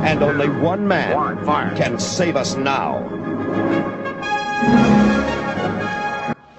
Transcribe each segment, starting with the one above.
And only one man can save us now.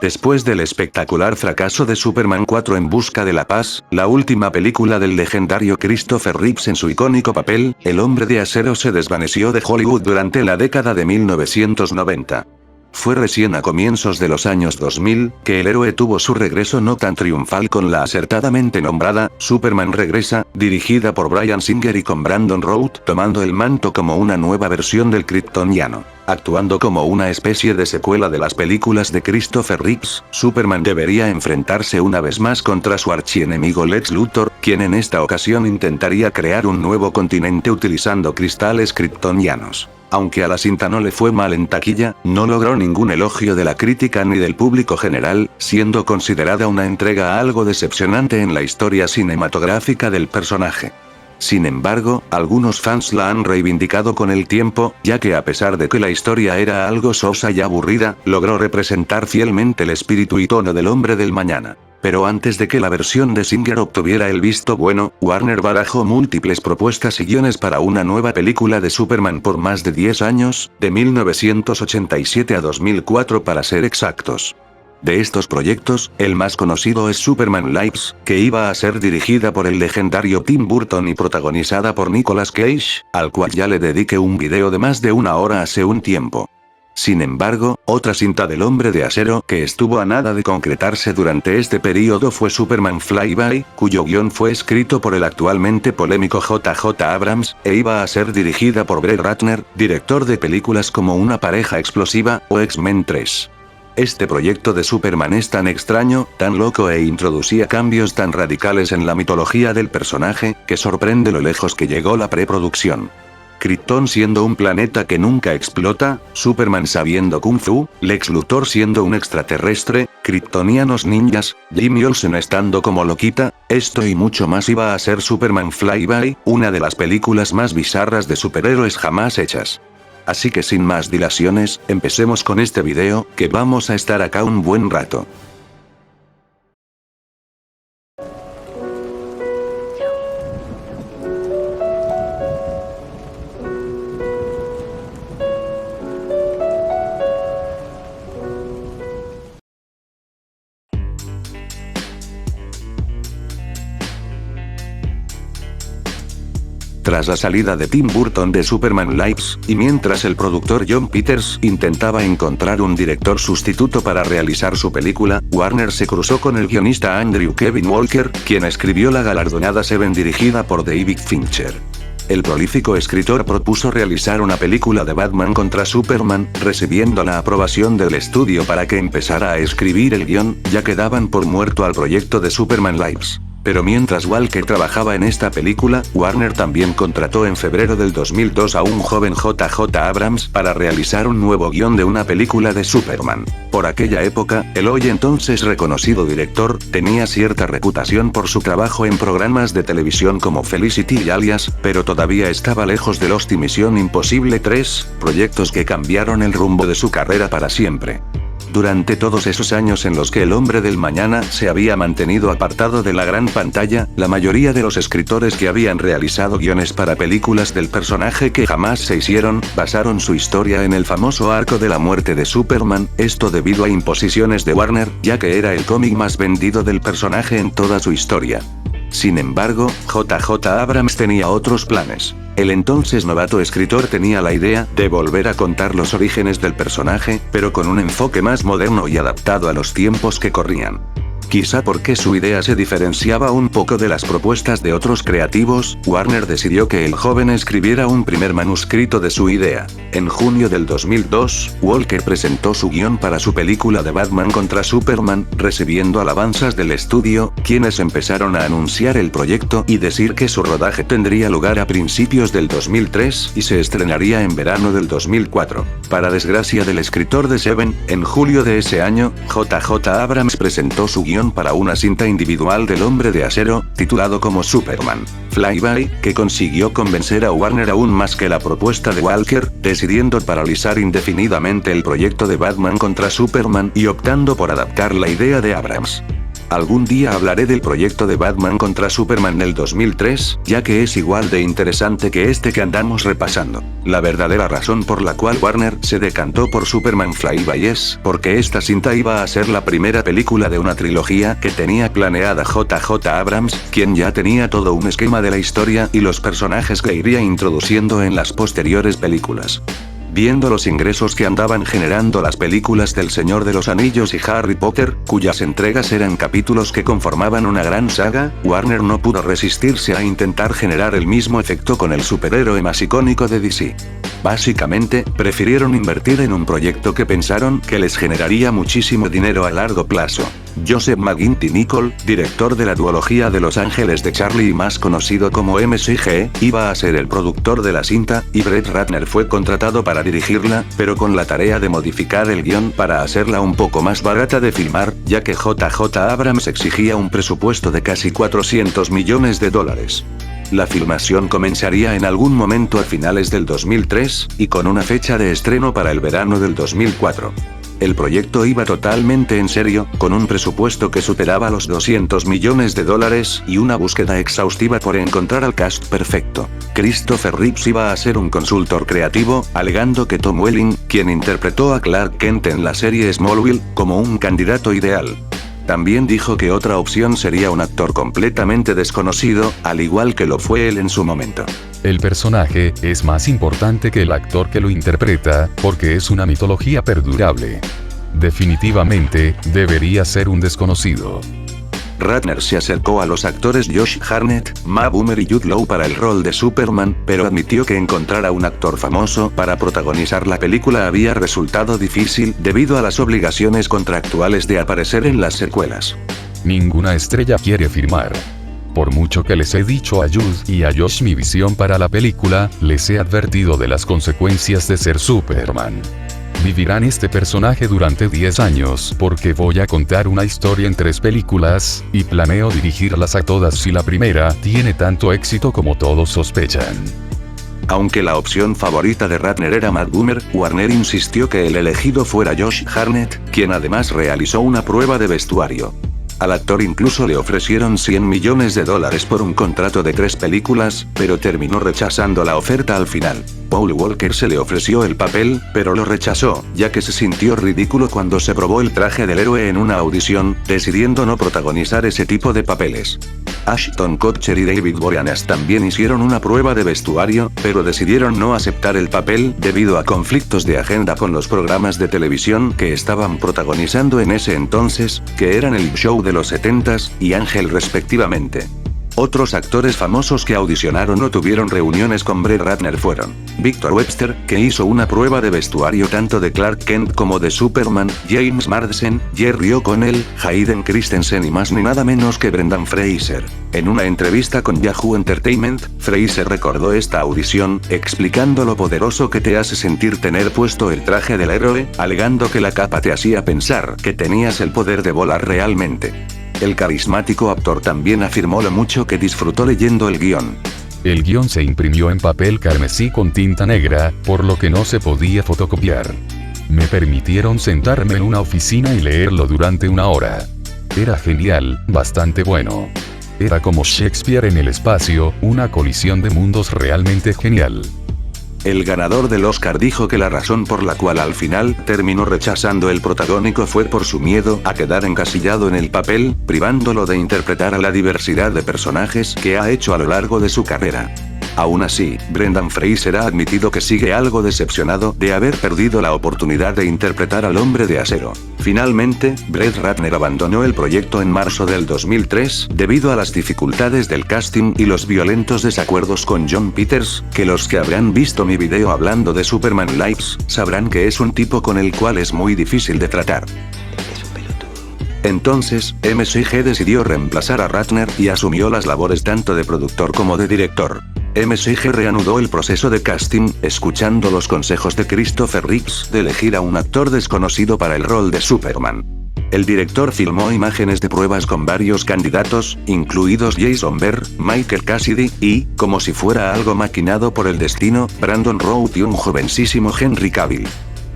Después del espectacular fracaso de Superman 4 en busca de la paz, la última película del legendario Christopher Reeves en su icónico papel, El Hombre de Acero se desvaneció de Hollywood durante la década de 1990. Fue recién a comienzos de los años 2000, que el héroe tuvo su regreso no tan triunfal con la acertadamente nombrada, Superman Regresa, dirigida por Bryan Singer y con Brandon Routh tomando el manto como una nueva versión del kryptoniano. Actuando como una especie de secuela de las películas de Christopher Reeves, Superman debería enfrentarse una vez más contra su archienemigo Lex Luthor, quien en esta ocasión intentaría crear un nuevo continente utilizando cristales kryptonianos. Aunque a la cinta no le fue mal en taquilla, no logró ningún elogio de la crítica ni del público general, siendo considerada una entrega algo decepcionante en la historia cinematográfica del personaje. Sin embargo, algunos fans la han reivindicado con el tiempo, ya que a pesar de que la historia era algo sosa y aburrida, logró representar fielmente el espíritu y tono del Hombre del Mañana. Pero antes de que la versión de Singer obtuviera el visto bueno, Warner barajó múltiples propuestas y guiones para una nueva película de Superman por más de 10 años, de 1987 a 2004 para ser exactos. De estos proyectos, el más conocido es Superman Lives, que iba a ser dirigida por el legendario Tim Burton y protagonizada por Nicolas Cage, al cual ya le dediqué un video de más de 1 hora hace un tiempo. Sin embargo, otra cinta del Hombre de Acero que estuvo a nada de concretarse durante este periodo fue Superman Flyby, cuyo guión fue escrito por el actualmente polémico J.J. Abrams, e iba a ser dirigida por Brett Ratner, director de películas como Una pareja explosiva, o X-Men 3. Este proyecto de Superman es tan extraño, tan loco e introducía cambios tan radicales en la mitología del personaje, que sorprende lo lejos que llegó la preproducción. Krypton siendo un planeta que nunca explota, Superman sabiendo Kung Fu, Lex Luthor siendo un extraterrestre, kryptonianos ninjas, Jimmy Olsen estando como Loquita, esto y mucho más iba a ser Superman Flyby, una de las películas más bizarras de superhéroes jamás hechas. Así que sin más dilaciones, empecemos con este video, que vamos a estar acá un buen rato. Tras la salida de Tim Burton de Superman Lives, y mientras el productor Jon Peters intentaba encontrar un director sustituto para realizar su película, Warner se cruzó con el guionista Andrew Kevin Walker, quien escribió la galardonada Seven dirigida por David Fincher. El prolífico escritor propuso realizar una película de Batman contra Superman, recibiendo la aprobación del estudio para que empezara a escribir el guión, ya que daban por muerto al proyecto de Superman Lives. Pero mientras Walker trabajaba en esta película, Warner también contrató en febrero del 2002 a un joven J.J. Abrams para realizar un nuevo guión de una película de Superman. Por aquella época, el hoy entonces reconocido director tenía cierta reputación por su trabajo en programas de televisión como Felicity y Alias, pero todavía estaba lejos de Lost y Misión Imposible 3, proyectos que cambiaron el rumbo de su carrera para siempre. Durante todos esos años en los que el Hombre del Mañana se había mantenido apartado de la gran pantalla, la mayoría de los escritores que habían realizado guiones para películas del personaje que jamás se hicieron, basaron su historia en el famoso arco de la muerte de Superman, esto debido a imposiciones de Warner, ya que era el cómic más vendido del personaje en toda su historia. Sin embargo, J.J. Abrams tenía otros planes. El entonces novato escritor tenía la idea de volver a contar los orígenes del personaje, pero con un enfoque más moderno y adaptado a los tiempos que corrían. Quizá porque su idea se diferenciaba un poco de las propuestas de otros creativos, Warner decidió que el joven escribiera un primer manuscrito de su idea. En junio del 2002, Walker presentó su guión para su película de Batman contra Superman, recibiendo alabanzas del estudio, quienes empezaron a anunciar el proyecto y decir que su rodaje tendría lugar a principios del 2003 y se estrenaría en verano del 2004. Para desgracia del escritor de Seven, en julio de ese año, J.J. Abrams presentó su guión para una cinta individual del Hombre de Acero, titulado como Superman Flyby, que consiguió convencer a Warner aún más que la propuesta de Walker, decidiendo paralizar indefinidamente el proyecto de Batman contra Superman y optando por adaptar la idea de Abrams. Algún día hablaré del proyecto de Batman contra Superman del 2003, ya que es igual de interesante que este que andamos repasando. La verdadera razón por la cual Warner se decantó por Superman Flyby es porque esta cinta iba a ser la primera película de una trilogía que tenía planeada JJ Abrams, quien ya tenía todo un esquema de la historia y los personajes que iría introduciendo en las posteriores películas. Viendo los ingresos que andaban generando las películas del Señor de los Anillos y Harry Potter, cuyas entregas eran capítulos que conformaban una gran saga, Warner no pudo resistirse a intentar generar el mismo efecto con el superhéroe más icónico de DC. Básicamente, prefirieron invertir en un proyecto que pensaron que les generaría muchísimo dinero a largo plazo. Joseph McGinty-Nicol, director de la duología de Los Ángeles de Charlie y más conocido como MCG, iba a ser el productor de la cinta, y Brett Ratner fue contratado para dirigirla, pero con la tarea de modificar el guión para hacerla un poco más barata de filmar, ya que JJ Abrams exigía un presupuesto de casi $400 millones. La filmación comenzaría en algún momento a finales del 2003, y con una fecha de estreno para el verano del 2004. El proyecto iba totalmente en serio, con un presupuesto que superaba los $200 millones y una búsqueda exhaustiva por encontrar al cast perfecto. Christopher Reeves iba a ser un consultor creativo, alegando que Tom Welling, quien interpretó a Clark Kent en la serie Smallville, como un candidato ideal. También dijo que otra opción sería un actor completamente desconocido, al igual que lo fue él en su momento. El personaje es más importante que el actor que lo interpreta, porque es una mitología perdurable. Definitivamente, debería ser un desconocido. Ratner se acercó a los actores Josh Hartnett, Matt Bomer y Jude Law para el rol de Superman, pero admitió que encontrar a un actor famoso para protagonizar la película había resultado difícil debido a las obligaciones contractuales de aparecer en las secuelas. Ninguna estrella quiere firmar. Por mucho que les he dicho a Jude y a Josh mi visión para la película, les he advertido de las consecuencias de ser Superman. Vivirán este personaje durante 10 años porque voy a contar una historia en 3 películas, y planeo dirigirlas a todas si la primera tiene tanto éxito como todos sospechan. Aunque la opción favorita de Ratner era Matt Bomer, Warner insistió que el elegido fuera Josh Hartnett, quien además realizó una prueba de vestuario. Al actor incluso le ofrecieron $100 millones por un contrato de 3 películas, pero terminó rechazando la oferta al final. Paul Walker se le ofreció el papel, pero lo rechazó, ya que se sintió ridículo cuando se probó el traje del héroe en una audición, decidiendo no protagonizar ese tipo de papeles. Ashton Kutcher y David Boreanaz también hicieron una prueba de vestuario, pero decidieron no aceptar el papel debido a conflictos de agenda con los programas de televisión que estaban protagonizando en ese entonces, que eran el Show de los 70s y Ángel respectivamente. Otros actores famosos que audicionaron o tuvieron reuniones con Brett Ratner fueron Victor Webster, que hizo una prueba de vestuario tanto de Clark Kent como de Superman, James Marsden, Jerry O'Connell, Hayden Christensen y más ni nada menos que Brendan Fraser. En una entrevista con Yahoo Entertainment, Fraser recordó esta audición, explicando lo poderoso que te hace sentir tener puesto el traje del héroe, alegando que la capa te hacía pensar que tenías el poder de volar realmente. El carismático actor también afirmó lo mucho que disfrutó leyendo el guión. El guión se imprimió en papel carmesí con tinta negra, por lo que no se podía fotocopiar. Me permitieron sentarme en una oficina y leerlo durante 1 hora. Era genial, bastante bueno. Era como Shakespeare en el espacio, una colisión de mundos realmente genial. El ganador del Oscar dijo que la razón por la cual al final terminó rechazando el protagónico fue por su miedo a quedar encasillado en el papel, privándolo de interpretar a la diversidad de personajes que ha hecho a lo largo de su carrera. Aún así, Brendan Fraser ha admitido que sigue algo decepcionado de haber perdido la oportunidad de interpretar al Hombre de Acero. Finalmente, Brett Ratner abandonó el proyecto en marzo del 2003, debido a las dificultades del casting y los violentos desacuerdos con Jon Peters, que los que habrán visto mi video hablando de Superman Lives, sabrán que es un tipo con el cual es muy difícil de tratar. Entonces, MCG decidió reemplazar a Ratner y asumió las labores tanto de productor como de director. MCG reanudó el proceso de casting, escuchando los consejos de Christopher Reeves de elegir a un actor desconocido para el rol de Superman. El director filmó imágenes de pruebas con varios candidatos, incluidos Jason Berr, Michael Cassidy, y, como si fuera algo maquinado por el destino, Brandon Routh y un jovencísimo Henry Cavill.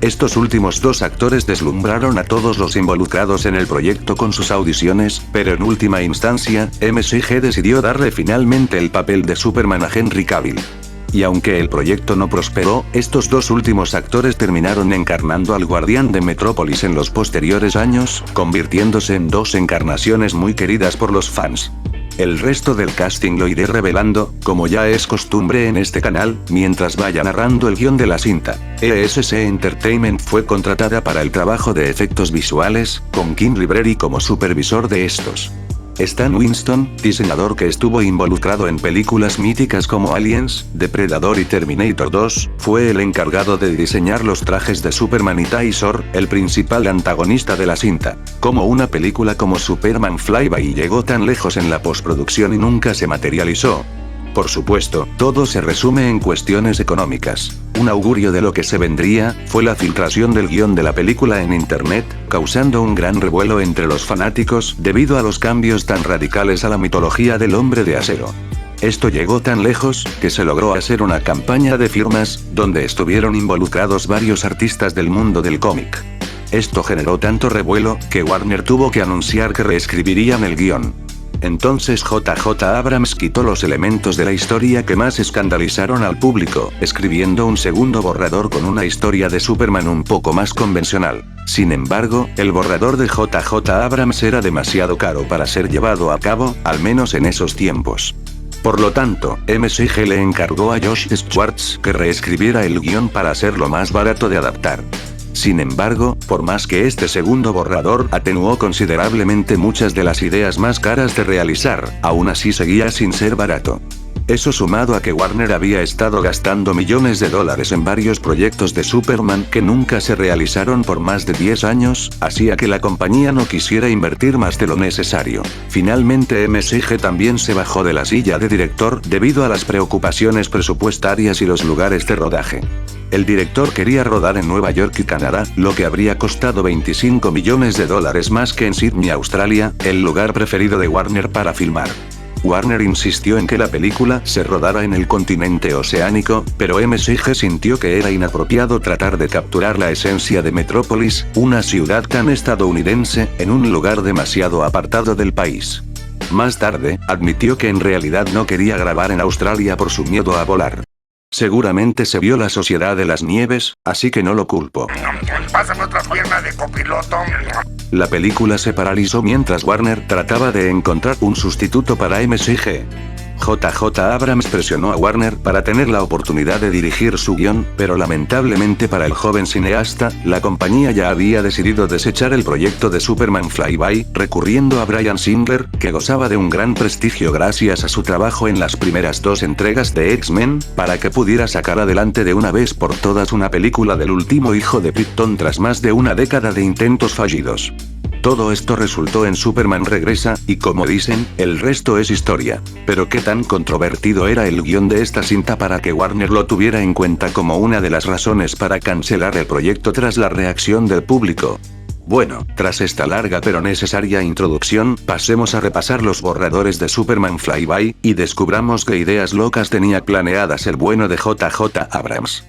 Estos últimos dos actores deslumbraron a todos los involucrados en el proyecto con sus audiciones, pero en última instancia, MCG decidió darle finalmente el papel de Superman a Henry Cavill. Y aunque el proyecto no prosperó, estos dos últimos actores terminaron encarnando al Guardián de Metrópolis en los posteriores años, convirtiéndose en dos encarnaciones muy queridas por los fans. El resto del casting lo iré revelando, como ya es costumbre en este canal, mientras vaya narrando el guión de la cinta. ESC Entertainment fue contratada para el trabajo de efectos visuales, con Kim Libreri como supervisor de estos. Stan Winston, diseñador que estuvo involucrado en películas míticas como Aliens, Depredador y Terminator 2, fue el encargado de diseñar los trajes de Superman y Taysor, el principal antagonista de la cinta. Como una película como Superman Flyby llegó tan lejos en la postproducción y nunca se materializó. Por supuesto, todo se resume en cuestiones económicas. Un augurio de lo que se vendría, fue la filtración del guión de la película en internet, causando un gran revuelo entre los fanáticos debido a los cambios tan radicales a la mitología del Hombre de Acero. Esto llegó tan lejos, que se logró hacer una campaña de firmas, donde estuvieron involucrados varios artistas del mundo del cómic. Esto generó tanto revuelo, que Warner tuvo que anunciar que reescribirían el guión. Entonces JJ Abrams quitó los elementos de la historia que más escandalizaron al público, escribiendo un segundo borrador con una historia de Superman un poco más convencional. Sin embargo, el borrador de JJ Abrams era demasiado caro para ser llevado a cabo, al menos en esos tiempos. Por lo tanto, MCG le encargó a Josh Schwartz que reescribiera el guión para hacerlo más barato de adaptar. Sin embargo, por más que este segundo borrador atenuó considerablemente muchas de las ideas más caras de realizar, aún así seguía sin ser barato. Eso sumado a que Warner había estado gastando millones de dólares en varios proyectos de Superman que nunca se realizaron por más de 10 años, hacía que la compañía no quisiera invertir más de lo necesario. Finalmente MCG también se bajó de la silla de director debido a las preocupaciones presupuestarias y los lugares de rodaje. El director quería rodar en Nueva York y Canadá, lo que habría costado 25 millones de dólares más que en Sydney, Australia, el lugar preferido de Warner para filmar. Warner insistió en que la película se rodara en el continente oceánico, pero MCG sintió que era inapropiado tratar de capturar la esencia de Metrópolis, una ciudad tan estadounidense, en un lugar demasiado apartado del país. Más tarde, admitió que en realidad no quería grabar en Australia por su miedo a volar. Seguramente se vio La Sociedad de las Nieves, así que no lo culpo. Pásame otra pierna de copiloto. La película se paralizó mientras Warner trataba de encontrar un sustituto para MCG. JJ Abrams presionó a Warner para tener la oportunidad de dirigir su guión, pero lamentablemente para el joven cineasta, la compañía ya había decidido desechar el proyecto de Superman Flyby, recurriendo a Bryan Singer, que gozaba de un gran prestigio gracias a su trabajo en las primeras dos entregas de X-Men, para que pudiera sacar adelante de una vez por todas una película del último hijo de Krypton tras más de una década de intentos fallidos. Todo esto resultó en Superman Regresa, y como dicen, el resto es historia. Pero qué tan controvertido era el guión de esta cinta para que Warner lo tuviera en cuenta como una de las razones para cancelar el proyecto tras la reacción del público. Bueno, tras esta larga pero necesaria introducción, pasemos a repasar los borradores de Superman Flyby, y descubramos qué ideas locas tenía planeadas el bueno de JJ Abrams.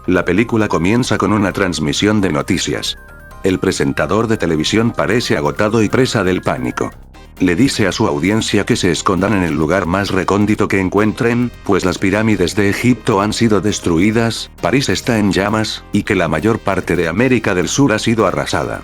La película comienza con una transmisión de noticias. El presentador de televisión parece agotado y presa del pánico. Le dice a su audiencia que se escondan en el lugar más recóndito que encuentren, pues las pirámides de Egipto han sido destruidas, París está en llamas, y que la mayor parte de América del Sur ha sido arrasada.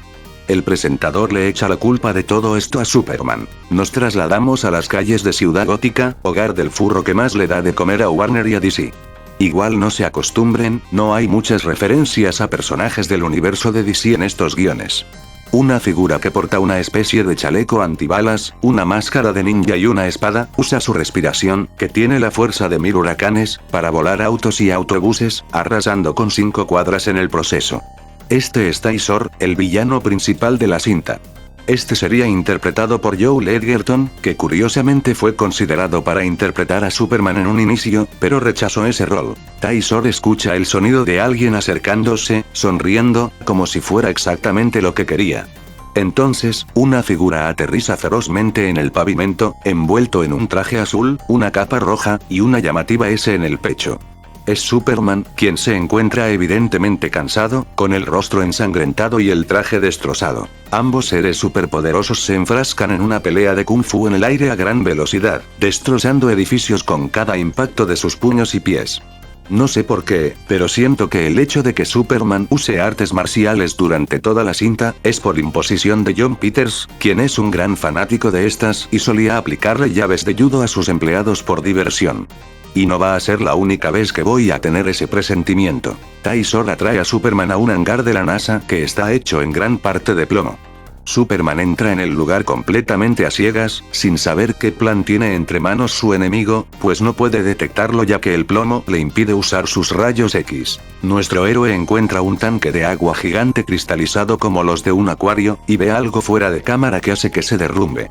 El presentador le echa la culpa de todo esto a Superman. Nos trasladamos a las calles de Ciudad Gótica, hogar del furro que más le da de comer a Warner y a DC. Igual no se acostumbren, no hay muchas referencias a personajes del universo de DC en estos guiones. Una figura que porta una especie de chaleco antibalas, una máscara de ninja y una espada, usa su respiración, que tiene la fuerza de 1000 huracanes, para volar autos y autobuses, arrasando con 5 cuadras en el proceso. Este es Taysor, el villano principal de la cinta. Este sería interpretado por Joel Edgerton, que curiosamente fue considerado para interpretar a Superman en un inicio, pero rechazó ese rol. Taysor escucha el sonido de alguien acercándose, sonriendo, como si fuera exactamente lo que quería. Entonces, una figura aterriza ferozmente en el pavimento, envuelto en un traje azul, una capa roja, y una llamativa S en el pecho. Es Superman, quien se encuentra evidentemente cansado, con el rostro ensangrentado y el traje destrozado. Ambos seres superpoderosos se enfrascan en una pelea de kung fu en el aire a gran velocidad, destrozando edificios con cada impacto de sus puños y pies. No sé por qué, pero siento que el hecho de que Superman use artes marciales durante toda la cinta, es por imposición de Jon Peters, quien es un gran fanático de estas y solía aplicarle llaves de judo a sus empleados por diversión. Y no va a ser la única vez que voy a tener ese presentimiento. Tai-Sor atrae a Superman a un hangar de la NASA que está hecho en gran parte de plomo. Superman entra en el lugar completamente a ciegas, sin saber qué plan tiene entre manos su enemigo, pues no puede detectarlo ya que el plomo le impide usar sus rayos X. Nuestro héroe encuentra un tanque de agua gigante cristalizado como los de un acuario, y ve algo fuera de cámara que hace que se derrumbe.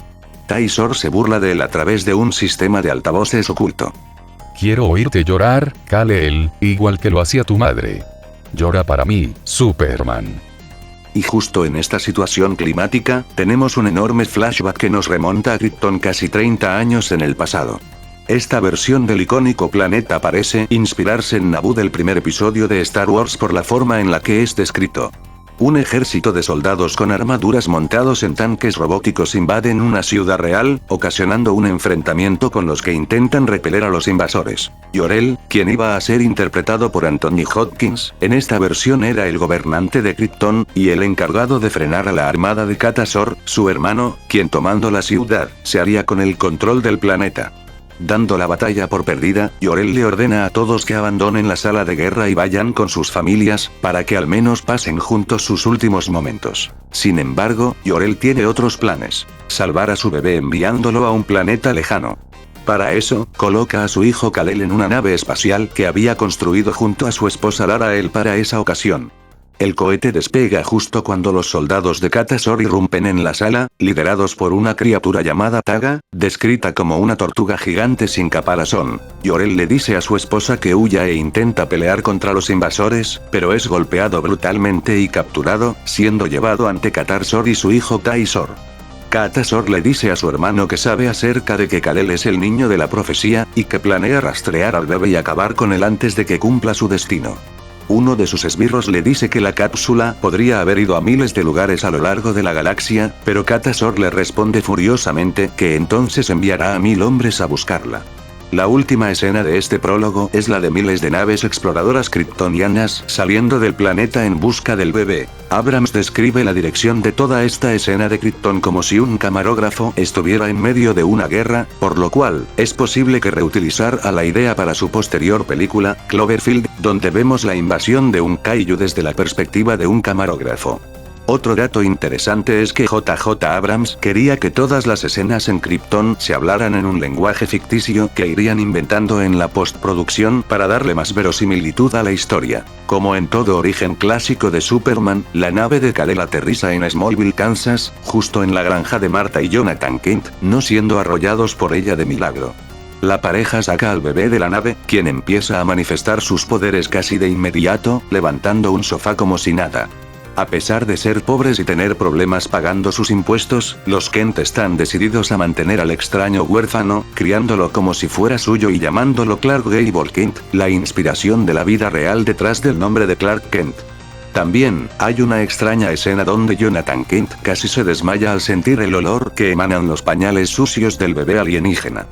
Tai-Sor se burla de él a través de un sistema de altavoces oculto. Quiero oírte llorar, Kal-El, igual que lo hacía tu madre. Llora para mí, Superman. Y justo en esta situación climática, tenemos un enorme flashback que nos remonta a Krypton casi 30 años en el pasado. Esta versión del icónico planeta parece inspirarse en Naboo del primer episodio de Star Wars por la forma en la que es descrito. Un ejército de soldados con armaduras montados en tanques robóticos invaden una ciudad real, ocasionando un enfrentamiento con los que intentan repeler a los invasores. Jor-El, quien iba a ser interpretado por Anthony Hopkins, en esta versión era el gobernante de Krypton, y el encargado de frenar a la armada de Kata-Zor, su hermano, quien tomando la ciudad, se haría con el control del planeta. Dando la batalla por perdida, Jor-El le ordena a todos que abandonen la sala de guerra y vayan con sus familias, para que al menos pasen juntos sus últimos momentos. Sin embargo, Jor-El tiene otros planes. Salvar a su bebé enviándolo a un planeta lejano. Para eso, coloca a su hijo Kal-El en una nave espacial que había construido junto a su esposa Lara-El para esa ocasión. El cohete despega justo cuando los soldados de Kata-Zor irrumpen en la sala, liderados por una criatura llamada Taga, descrita como una tortuga gigante sin caparazón. Jor-El le dice a su esposa que huya e intenta pelear contra los invasores, pero es golpeado brutalmente y capturado, siendo llevado ante Kata-Zor y su hijo Tai-Sor. Kata-Zor le dice a su hermano que sabe acerca de que Kal-El es el niño de la profecía, y que planea rastrear al bebé y acabar con él antes de que cumpla su destino. Uno de sus esbirros le dice que la cápsula podría haber ido a miles de lugares a lo largo de la galaxia, pero Kata-Zor le responde furiosamente que entonces enviará a 1000 hombres a buscarla. La última escena de este prólogo es la de miles de naves exploradoras kryptonianas saliendo del planeta en busca del bebé. Abrams describe la dirección de toda esta escena de Krypton como si un camarógrafo estuviera en medio de una guerra, por lo cual, es posible que reutilizara la idea para su posterior película, Cloverfield, donde vemos la invasión de un kaiju desde la perspectiva de un camarógrafo. Otro dato interesante es que J.J. Abrams quería que todas las escenas en Krypton se hablaran en un lenguaje ficticio que irían inventando en la postproducción para darle más verosimilitud a la historia. Como en todo origen clásico de Superman, la nave de Kal-El aterriza en Smallville, Kansas, justo en la granja de Martha y Jonathan Kent, no siendo arrollados por ella de milagro. La pareja saca al bebé de la nave, quien empieza a manifestar sus poderes casi de inmediato, levantando un sofá como si nada. A pesar de ser pobres y tener problemas pagando sus impuestos, los Kent están decididos a mantener al extraño huérfano, criándolo como si fuera suyo y llamándolo Clark Gable Kent, la inspiración de la vida real detrás del nombre de Clark Kent. También, hay una extraña escena donde Jonathan Kent casi se desmaya al sentir el olor que emanan los pañales sucios del bebé alienígena.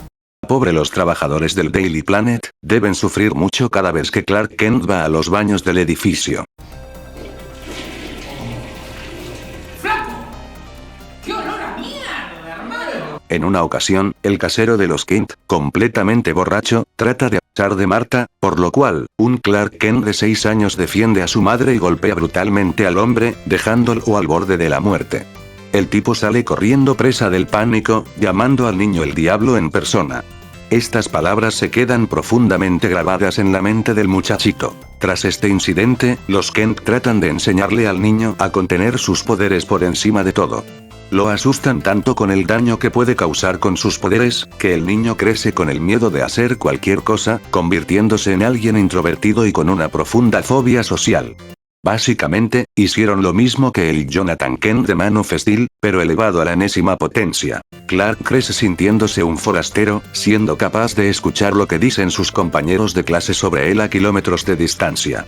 Pobre los trabajadores del Daily Planet, deben sufrir mucho cada vez que Clark Kent va a los baños del edificio. En una ocasión, el casero de los Kent, completamente borracho, trata de abusar de Martha, por lo cual, un Clark Kent de 6 años defiende a su madre y golpea brutalmente al hombre, dejándolo al borde de la muerte. El tipo sale corriendo presa del pánico, llamando al niño el diablo en persona. Estas palabras se quedan profundamente grabadas en la mente del muchachito. Tras este incidente, los Kent tratan de enseñarle al niño a contener sus poderes por encima de todo. Lo asustan tanto con el daño que puede causar con sus poderes, que el niño crece con el miedo de hacer cualquier cosa, convirtiéndose en alguien introvertido y con una profunda fobia social. Básicamente, hicieron lo mismo que el Jonathan Kent de Man of Steel, pero elevado a la enésima potencia. Clark crece sintiéndose un forastero, siendo capaz de escuchar lo que dicen sus compañeros de clase sobre él a kilómetros de distancia.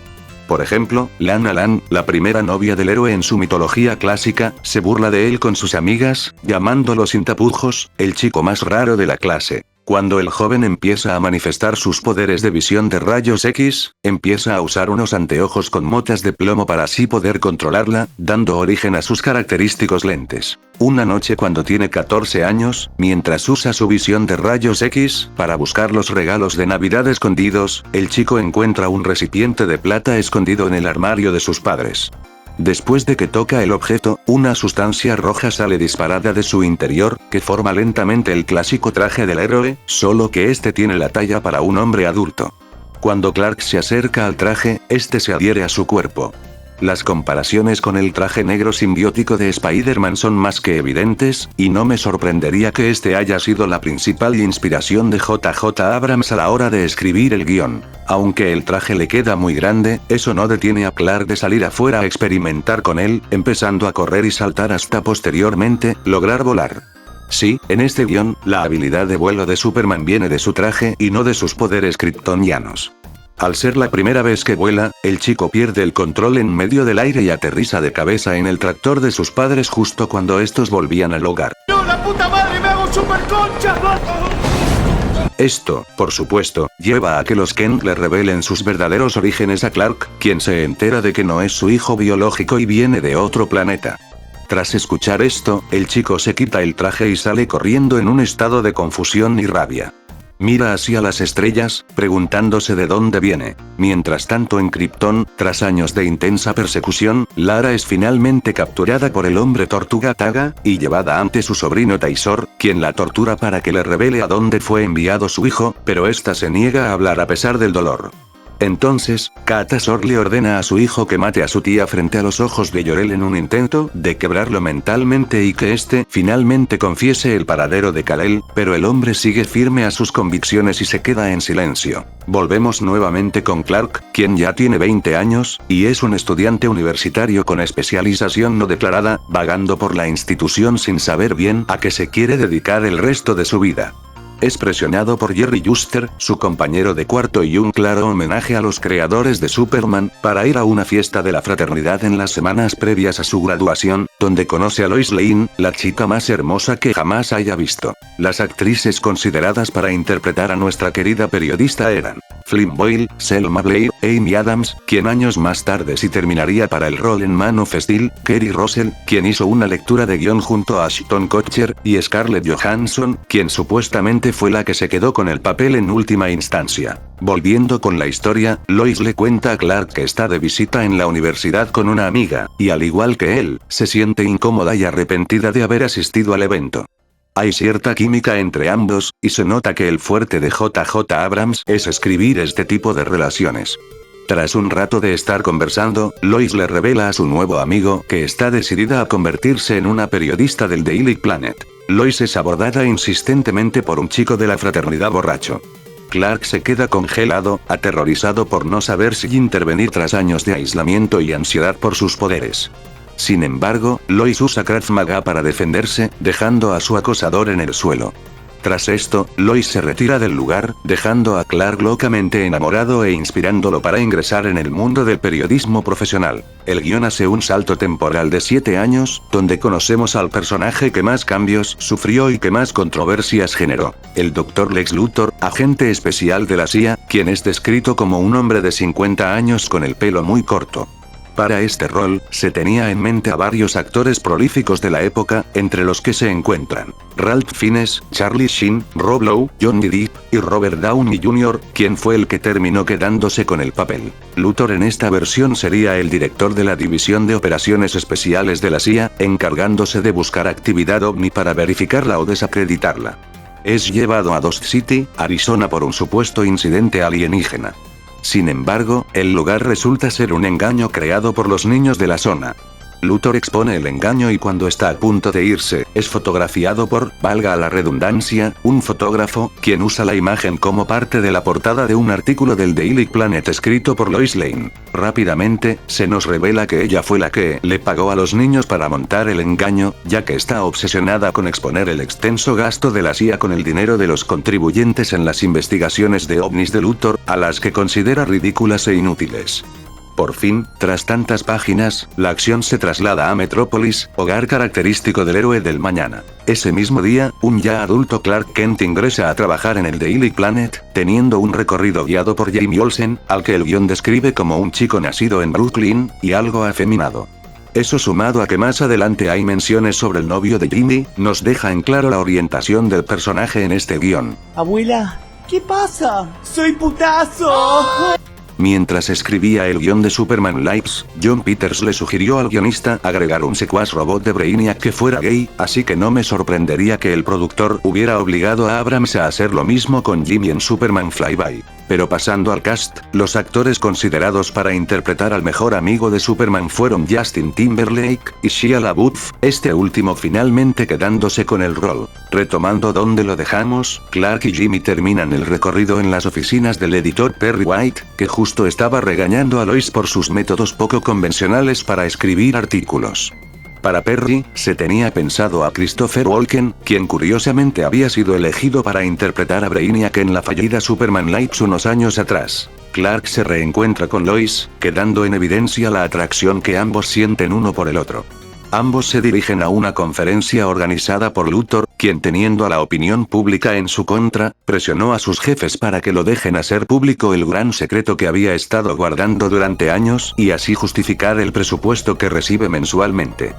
Por ejemplo, Lana Lang, la primera novia del héroe en su mitología clásica, se burla de él con sus amigas, llamándolo sin tapujos, el chico más raro de la clase. Cuando el joven empieza a manifestar sus poderes de visión de rayos X, empieza a usar unos anteojos con motas de plomo para así poder controlarla, dando origen a sus característicos lentes. Una noche cuando tiene 14 años, mientras usa su visión de rayos X, para buscar los regalos de Navidad escondidos, el chico encuentra un recipiente de plata escondido en el armario de sus padres. Después de que toca el objeto, una sustancia roja sale disparada de su interior, que forma lentamente el clásico traje del héroe, solo que este tiene la talla para un hombre adulto. Cuando Clark se acerca al traje, este se adhiere a su cuerpo. Las comparaciones con el traje negro simbiótico de Spider-Man son más que evidentes, y no me sorprendería que este haya sido la principal inspiración de JJ Abrams a la hora de escribir el guión. Aunque el traje le queda muy grande, eso no detiene a Clark de salir afuera a experimentar con él, empezando a correr y saltar hasta posteriormente, lograr volar. Sí, en este guión, la habilidad de vuelo de Superman viene de su traje y no de sus poderes kryptonianos. Al ser la primera vez que vuela, el chico pierde el control en medio del aire y aterriza de cabeza en el tractor de sus padres justo cuando estos volvían al hogar. ¡No, la puta madre, me hago superconcha! Esto, por supuesto, lleva a que los Kent le revelen sus verdaderos orígenes a Clark, quien se entera de que no es su hijo biológico y viene de otro planeta. Tras escuchar esto, el chico se quita el traje y sale corriendo en un estado de confusión y rabia. Mira hacia las estrellas, preguntándose de dónde viene. Mientras tanto en Krypton, tras años de intensa persecución, Lara es finalmente capturada por el hombre tortuga Taga, y llevada ante su sobrino Taisor, quien la tortura para que le revele a dónde fue enviado su hijo, pero ésta se niega a hablar a pesar del dolor. Entonces, Katasor le ordena a su hijo que mate a su tía frente a los ojos de Jor-El en un intento de quebrarlo mentalmente y que éste finalmente confiese el paradero de Kal-El, pero el hombre sigue firme a sus convicciones y se queda en silencio. Volvemos nuevamente con Clark, quien ya tiene 20 años, y es un estudiante universitario con especialización no declarada, vagando por la institución sin saber bien a qué se quiere dedicar el resto de su vida. Es presionado por Jerry Juster, su compañero de cuarto y un claro homenaje a los creadores de Superman, para ir a una fiesta de la fraternidad en las semanas previas a su graduación, donde conoce a Lois Lane, la chica más hermosa que jamás haya visto. Las actrices consideradas para interpretar a nuestra querida periodista eran Flynn Boyle, Selma Blair, Amy Adams, quien años más tarde sí terminaría para el rol en Man of Steel, Kerry Russell, quien hizo una lectura de guión junto a Ashton Kutcher, y Scarlett Johansson, quien supuestamente fue la que se quedó con el papel en última instancia. Volviendo con la historia, Lois le cuenta a Clark que está de visita en la universidad con una amiga, y al igual que él, se siente incómoda y arrepentida de haber asistido al evento. Hay cierta química entre ambos, y se nota que el fuerte de JJ Abrams es escribir este tipo de relaciones. Tras un rato de estar conversando, Lois le revela a su nuevo amigo que está decidida a convertirse en una periodista del Daily Planet. Lois es abordada insistentemente por un chico de la fraternidad borracho. Clark se queda congelado, aterrorizado por no saber si intervenir tras años de aislamiento y ansiedad por sus poderes. Sin embargo, Lois usa Krav Maga para defenderse, dejando a su acosador en el suelo. Tras esto, Lois se retira del lugar, dejando a Clark locamente enamorado e inspirándolo para ingresar en el mundo del periodismo profesional. El guión hace un salto temporal de 7 años, donde conocemos al personaje que más cambios sufrió y que más controversias generó. El Dr. Lex Luthor, agente especial de la CIA, quien es descrito como un hombre de 50 años con el pelo muy corto. Para este rol, se tenía en mente a varios actores prolíficos de la época, entre los que se encuentran Ralph Fiennes, Charlie Sheen, Rob Lowe, Johnny Depp, y Robert Downey Jr., quien fue el que terminó quedándose con el papel. Luthor en esta versión sería el director de la División de Operaciones Especiales de la CIA, encargándose de buscar actividad ovni para verificarla o desacreditarla. Es llevado a Dust City, Arizona por un supuesto incidente alienígena. Sin embargo, el lugar resulta ser un engaño creado por los niños de la zona. Luthor expone el engaño y cuando está a punto de irse, es fotografiado por, valga la redundancia, un fotógrafo, quien usa la imagen como parte de la portada de un artículo del Daily Planet escrito por Lois Lane. Rápidamente, se nos revela que ella fue la que le pagó a los niños para montar el engaño, ya que está obsesionada con exponer el extenso gasto de la CIA con el dinero de los contribuyentes en las investigaciones de ovnis de Luthor, a las que considera ridículas e inútiles. Por fin, tras tantas páginas, la acción se traslada a Metrópolis, hogar característico del héroe del mañana. Ese mismo día, un ya adulto Clark Kent ingresa a trabajar en el Daily Planet, teniendo un recorrido guiado por Jimmy Olsen, al que el guión describe como un chico nacido en Brooklyn, y algo afeminado. Eso sumado a que más adelante hay menciones sobre el novio de Jimmy, nos deja en claro la orientación del personaje en este guión. Abuela, ¿qué pasa? ¡Soy putazo! Mientras escribía el guión de Superman Lives, John Peters le sugirió al guionista agregar un secuaz robot de Brainiac que fuera gay, así que no me sorprendería que el productor hubiera obligado a Abrams a hacer lo mismo con Jimmy en Superman Flyby. Pero pasando al cast, los actores considerados para interpretar al mejor amigo de Superman fueron Justin Timberlake y Shia LaBeouf, este último finalmente quedándose con el rol. Retomando donde lo dejamos, Clark y Jimmy terminan el recorrido en las oficinas del editor Perry White, que justo estaba regañando a Lois por sus métodos poco convencionales para escribir artículos. Para Perry, se tenía pensado a Christopher Walken, quien curiosamente había sido elegido para interpretar a Brainiac en la fallida Superman Lives unos años atrás. Clark se reencuentra con Lois, quedando en evidencia la atracción que ambos sienten uno por el otro. Ambos se dirigen a una conferencia organizada por Luthor, quien teniendo a la opinión pública en su contra, presionó a sus jefes para que lo dejen hacer público el gran secreto que había estado guardando durante años y así justificar el presupuesto que recibe mensualmente.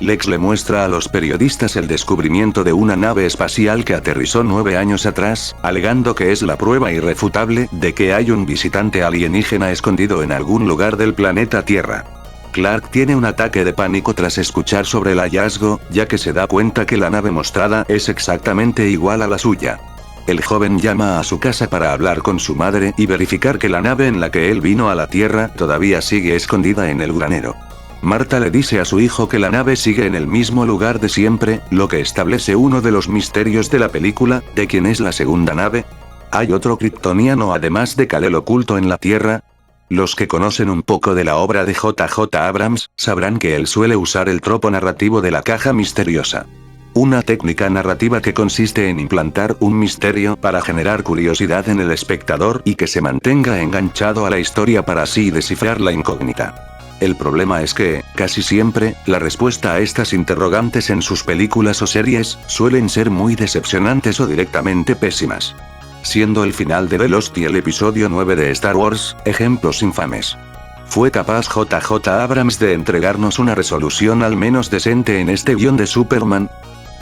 Lex le muestra a los periodistas el descubrimiento de una nave espacial que aterrizó 9 años atrás, alegando que es la prueba irrefutable de que hay un visitante alienígena escondido en algún lugar del planeta Tierra. Clark tiene un ataque de pánico tras escuchar sobre el hallazgo, ya que se da cuenta que la nave mostrada es exactamente igual a la suya. El joven llama a su casa para hablar con su madre y verificar que la nave en la que él vino a la Tierra todavía sigue escondida en el granero. Marta le dice a su hijo que la nave sigue en el mismo lugar de siempre, lo que establece uno de los misterios de la película, ¿de quién es la segunda nave? ¿Hay otro kryptoniano además de Kal-El oculto en la Tierra? Los que conocen un poco de la obra de J.J. Abrams, sabrán que él suele usar el tropo narrativo de la caja misteriosa. Una técnica narrativa que consiste en implantar un misterio para generar curiosidad en el espectador y que se mantenga enganchado a la historia para así descifrar la incógnita. El problema es que, casi siempre, la respuesta a estas interrogantes en sus películas o series, suelen ser muy decepcionantes o directamente pésimas. Siendo el final de The Lost y el episodio 9 de Star Wars, ejemplos infames. ¿Fue capaz J.J. Abrams de entregarnos una resolución al menos decente en este guión de Superman?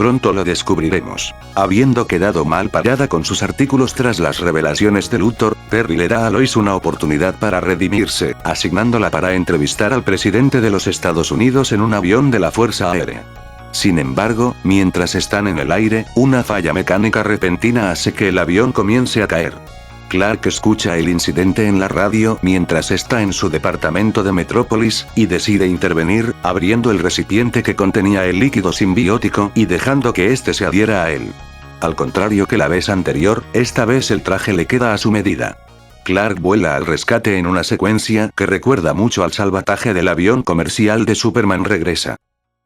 Pronto lo descubriremos. Habiendo quedado mal parada con sus artículos tras las revelaciones de Luthor, Perry le da a Lois una oportunidad para redimirse, asignándola para entrevistar al presidente de los Estados Unidos en un avión de la Fuerza Aérea. Sin embargo, mientras están en el aire, una falla mecánica repentina hace que el avión comience a caer. Clark escucha el incidente en la radio mientras está en su departamento de Metrópolis, y decide intervenir, abriendo el recipiente que contenía el líquido simbiótico y dejando que éste se adhiera a él. Al contrario que la vez anterior, esta vez el traje le queda a su medida. Clark vuela al rescate en una secuencia que recuerda mucho al salvataje del avión comercial de Superman Regresa.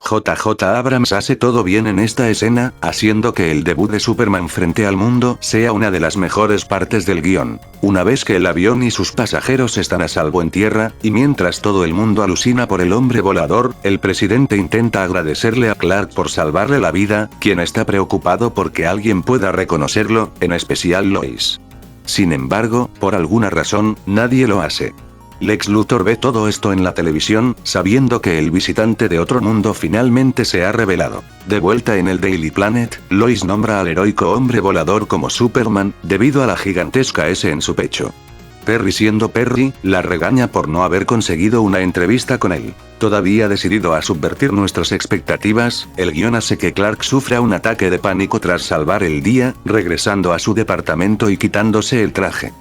J.J. Abrams hace todo bien en esta escena, haciendo que el debut de Superman frente al mundo sea una de las mejores partes del guión. Una vez que el avión y sus pasajeros están a salvo en tierra, y mientras todo el mundo alucina por el hombre volador, el presidente intenta agradecerle a Clark por salvarle la vida, quien está preocupado porque alguien pueda reconocerlo, en especial Lois. Sin embargo, por alguna razón, nadie lo hace. Lex Luthor ve todo esto en la televisión, sabiendo que el visitante de otro mundo finalmente se ha revelado. De vuelta en el Daily Planet, Lois nombra al heroico hombre volador como Superman, debido a la gigantesca S en su pecho. Perry, siendo Perry, la regaña por no haber conseguido una entrevista con él. Todavía decidido a subvertir nuestras expectativas, el guion hace que Clark sufra un ataque de pánico tras salvar el día, regresando a su departamento y quitándose el traje.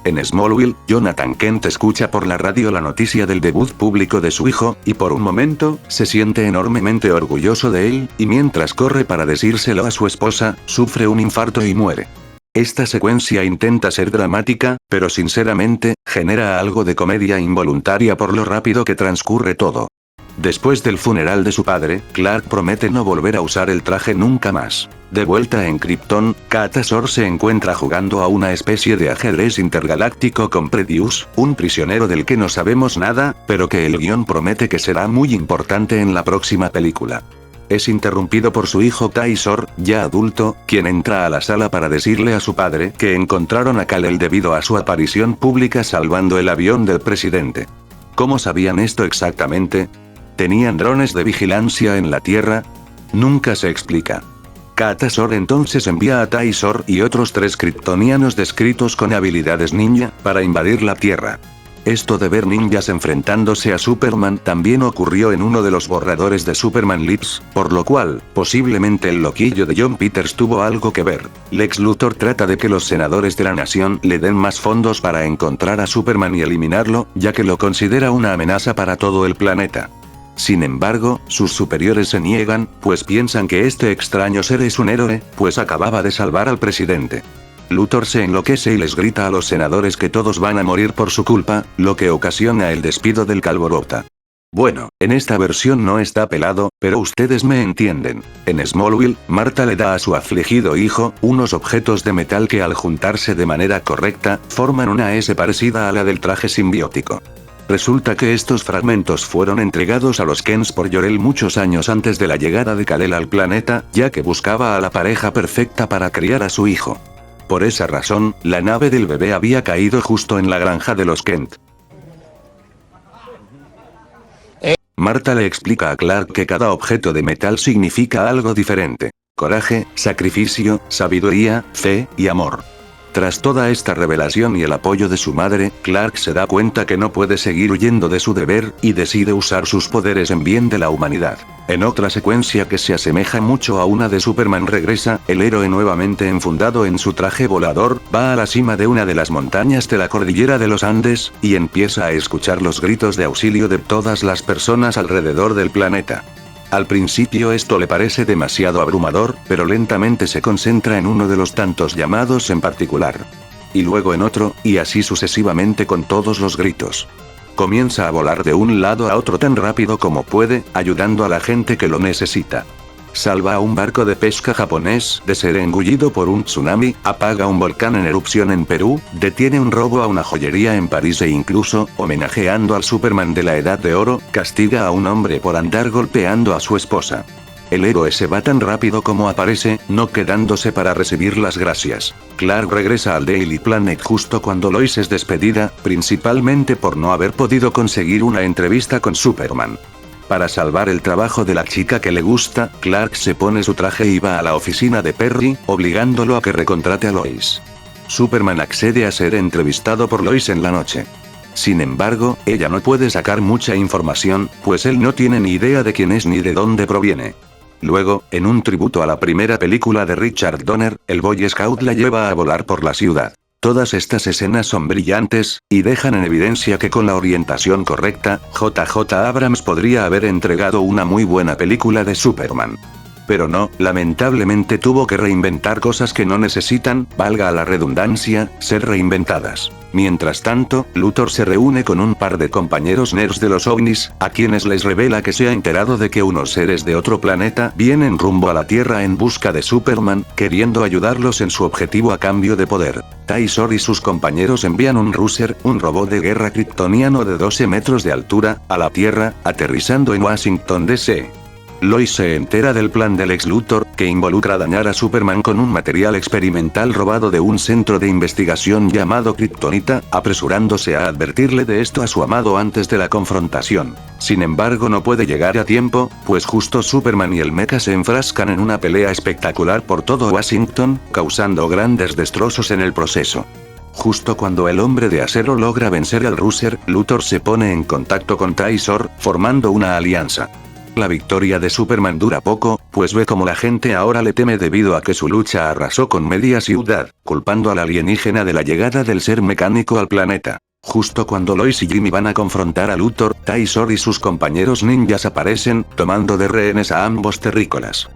En Smallville, Jonathan Kent escucha por la radio la noticia del debut público de su hijo, y por un momento, se siente enormemente orgulloso de él, y mientras corre para decírselo a su esposa, sufre un infarto y muere. Esta secuencia intenta ser dramática, pero sinceramente, genera algo de comedia involuntaria por lo rápido que transcurre todo. Después del funeral de su padre, Clark promete no volver a usar el traje nunca más. De vuelta en Krypton, Katasor se encuentra jugando a una especie de ajedrez intergaláctico con Predius, un prisionero del que no sabemos nada, pero que el guión promete que será muy importante en la próxima película. Es interrumpido por su hijo Taisor, ya adulto, quien entra a la sala para decirle a su padre que encontraron a Kal-El debido a su aparición pública salvando el avión del presidente. ¿Cómo sabían esto exactamente? ¿Tenían drones de vigilancia en la Tierra? Nunca se explica. Katasor entonces envía a Taisor y otros 3 kryptonianos descritos con habilidades ninja, para invadir la Tierra. Esto de ver ninjas enfrentándose a Superman también ocurrió en uno de los borradores de Superman Lives, por lo cual, posiblemente el loquillo de Jon Peters tuvo algo que ver. Lex Luthor trata de que los senadores de la nación le den más fondos para encontrar a Superman y eliminarlo, ya que lo considera una amenaza para todo el planeta. Sin embargo, sus superiores se niegan, pues piensan que este extraño ser es un héroe, pues acababa de salvar al presidente. Luthor se enloquece y les grita a los senadores que todos van a morir por su culpa, lo que ocasiona el despido del Calvo Rota. Bueno, en esta versión no está pelado, pero ustedes me entienden. En Smallville, Martha le da a su afligido hijo unos objetos de metal que al juntarse de manera correcta, forman una S parecida a la del traje simbiótico. Resulta que estos fragmentos fueron entregados a los Kents por Jor-El muchos años antes de la llegada de Kal-El al planeta, ya que buscaba a la pareja perfecta para criar a su hijo. Por esa razón, la nave del bebé había caído justo en la granja de los Kent. Martha le explica a Clark que cada objeto de metal significa algo diferente: coraje, sacrificio, sabiduría, fe y amor. Tras toda esta revelación y el apoyo de su madre, Clark se da cuenta que no puede seguir huyendo de su deber, y decide usar sus poderes en bien de la humanidad. En otra secuencia que se asemeja mucho a una de Superman regresa, el héroe nuevamente enfundado en su traje volador, va a la cima de una de las montañas de la cordillera de los Andes, y empieza a escuchar los gritos de auxilio de todas las personas alrededor del planeta. Al principio esto le parece demasiado abrumador, pero lentamente se concentra en uno de los tantos llamados en particular. Y luego en otro, y así sucesivamente con todos los gritos. Comienza a volar de un lado a otro tan rápido como puede, ayudando a la gente que lo necesita. Salva a un barco de pesca japonés de ser engullido por un tsunami, apaga un volcán en erupción en Perú, detiene un robo a una joyería en París e incluso, homenajeando al Superman de la Edad de Oro, castiga a un hombre por andar golpeando a su esposa. El héroe se va tan rápido como aparece, no quedándose para recibir las gracias. Clark regresa al Daily Planet justo cuando Lois es despedida, principalmente por no haber podido conseguir una entrevista con Superman. Para salvar el trabajo de la chica que le gusta, Clark se pone su traje y va a la oficina de Perry, obligándolo a que recontrate a Lois. Superman accede a ser entrevistado por Lois en la noche. Sin embargo, ella no puede sacar mucha información, pues él no tiene ni idea de quién es ni de dónde proviene. Luego, en un tributo a la primera película de Richard Donner, el Boy Scout la lleva a volar por la ciudad. Todas estas escenas son brillantes, y dejan en evidencia que con la orientación correcta, J.J. Abrams podría haber entregado una muy buena película de Superman. Pero no, lamentablemente tuvo que reinventar cosas que no necesitan, valga la redundancia, ser reinventadas. Mientras tanto, Luthor se reúne con un par de compañeros nerds de los ovnis, a quienes les revela que se ha enterado de que unos seres de otro planeta vienen rumbo a la Tierra en busca de Superman, queriendo ayudarlos en su objetivo a cambio de poder. Taisor y sus compañeros envían un Ruser, un robot de guerra kryptoniano de 12 metros de altura, a la Tierra, aterrizando en Washington D.C. Lois se entera del plan del Lex Luthor, que involucra dañar a Superman con un material experimental robado de un centro de investigación llamado Kryptonita, apresurándose a advertirle de esto a su amado antes de la confrontación. Sin embargo no puede llegar a tiempo, pues justo Superman y el mecha se enfrascan en una pelea espectacular por todo Washington, causando grandes destrozos en el proceso. Justo cuando el hombre de acero logra vencer al Ruser, Luthor se pone en contacto con Taisor, formando una alianza. La victoria de Superman dura poco, pues ve como la gente ahora le teme debido a que su lucha arrasó con media ciudad, culpando al alienígena de la llegada del ser mecánico al planeta. Justo cuando Lois y Jimmy van a confrontar a Luthor, Taisor y sus compañeros ninjas aparecen, tomando de rehenes a ambos terrícolas.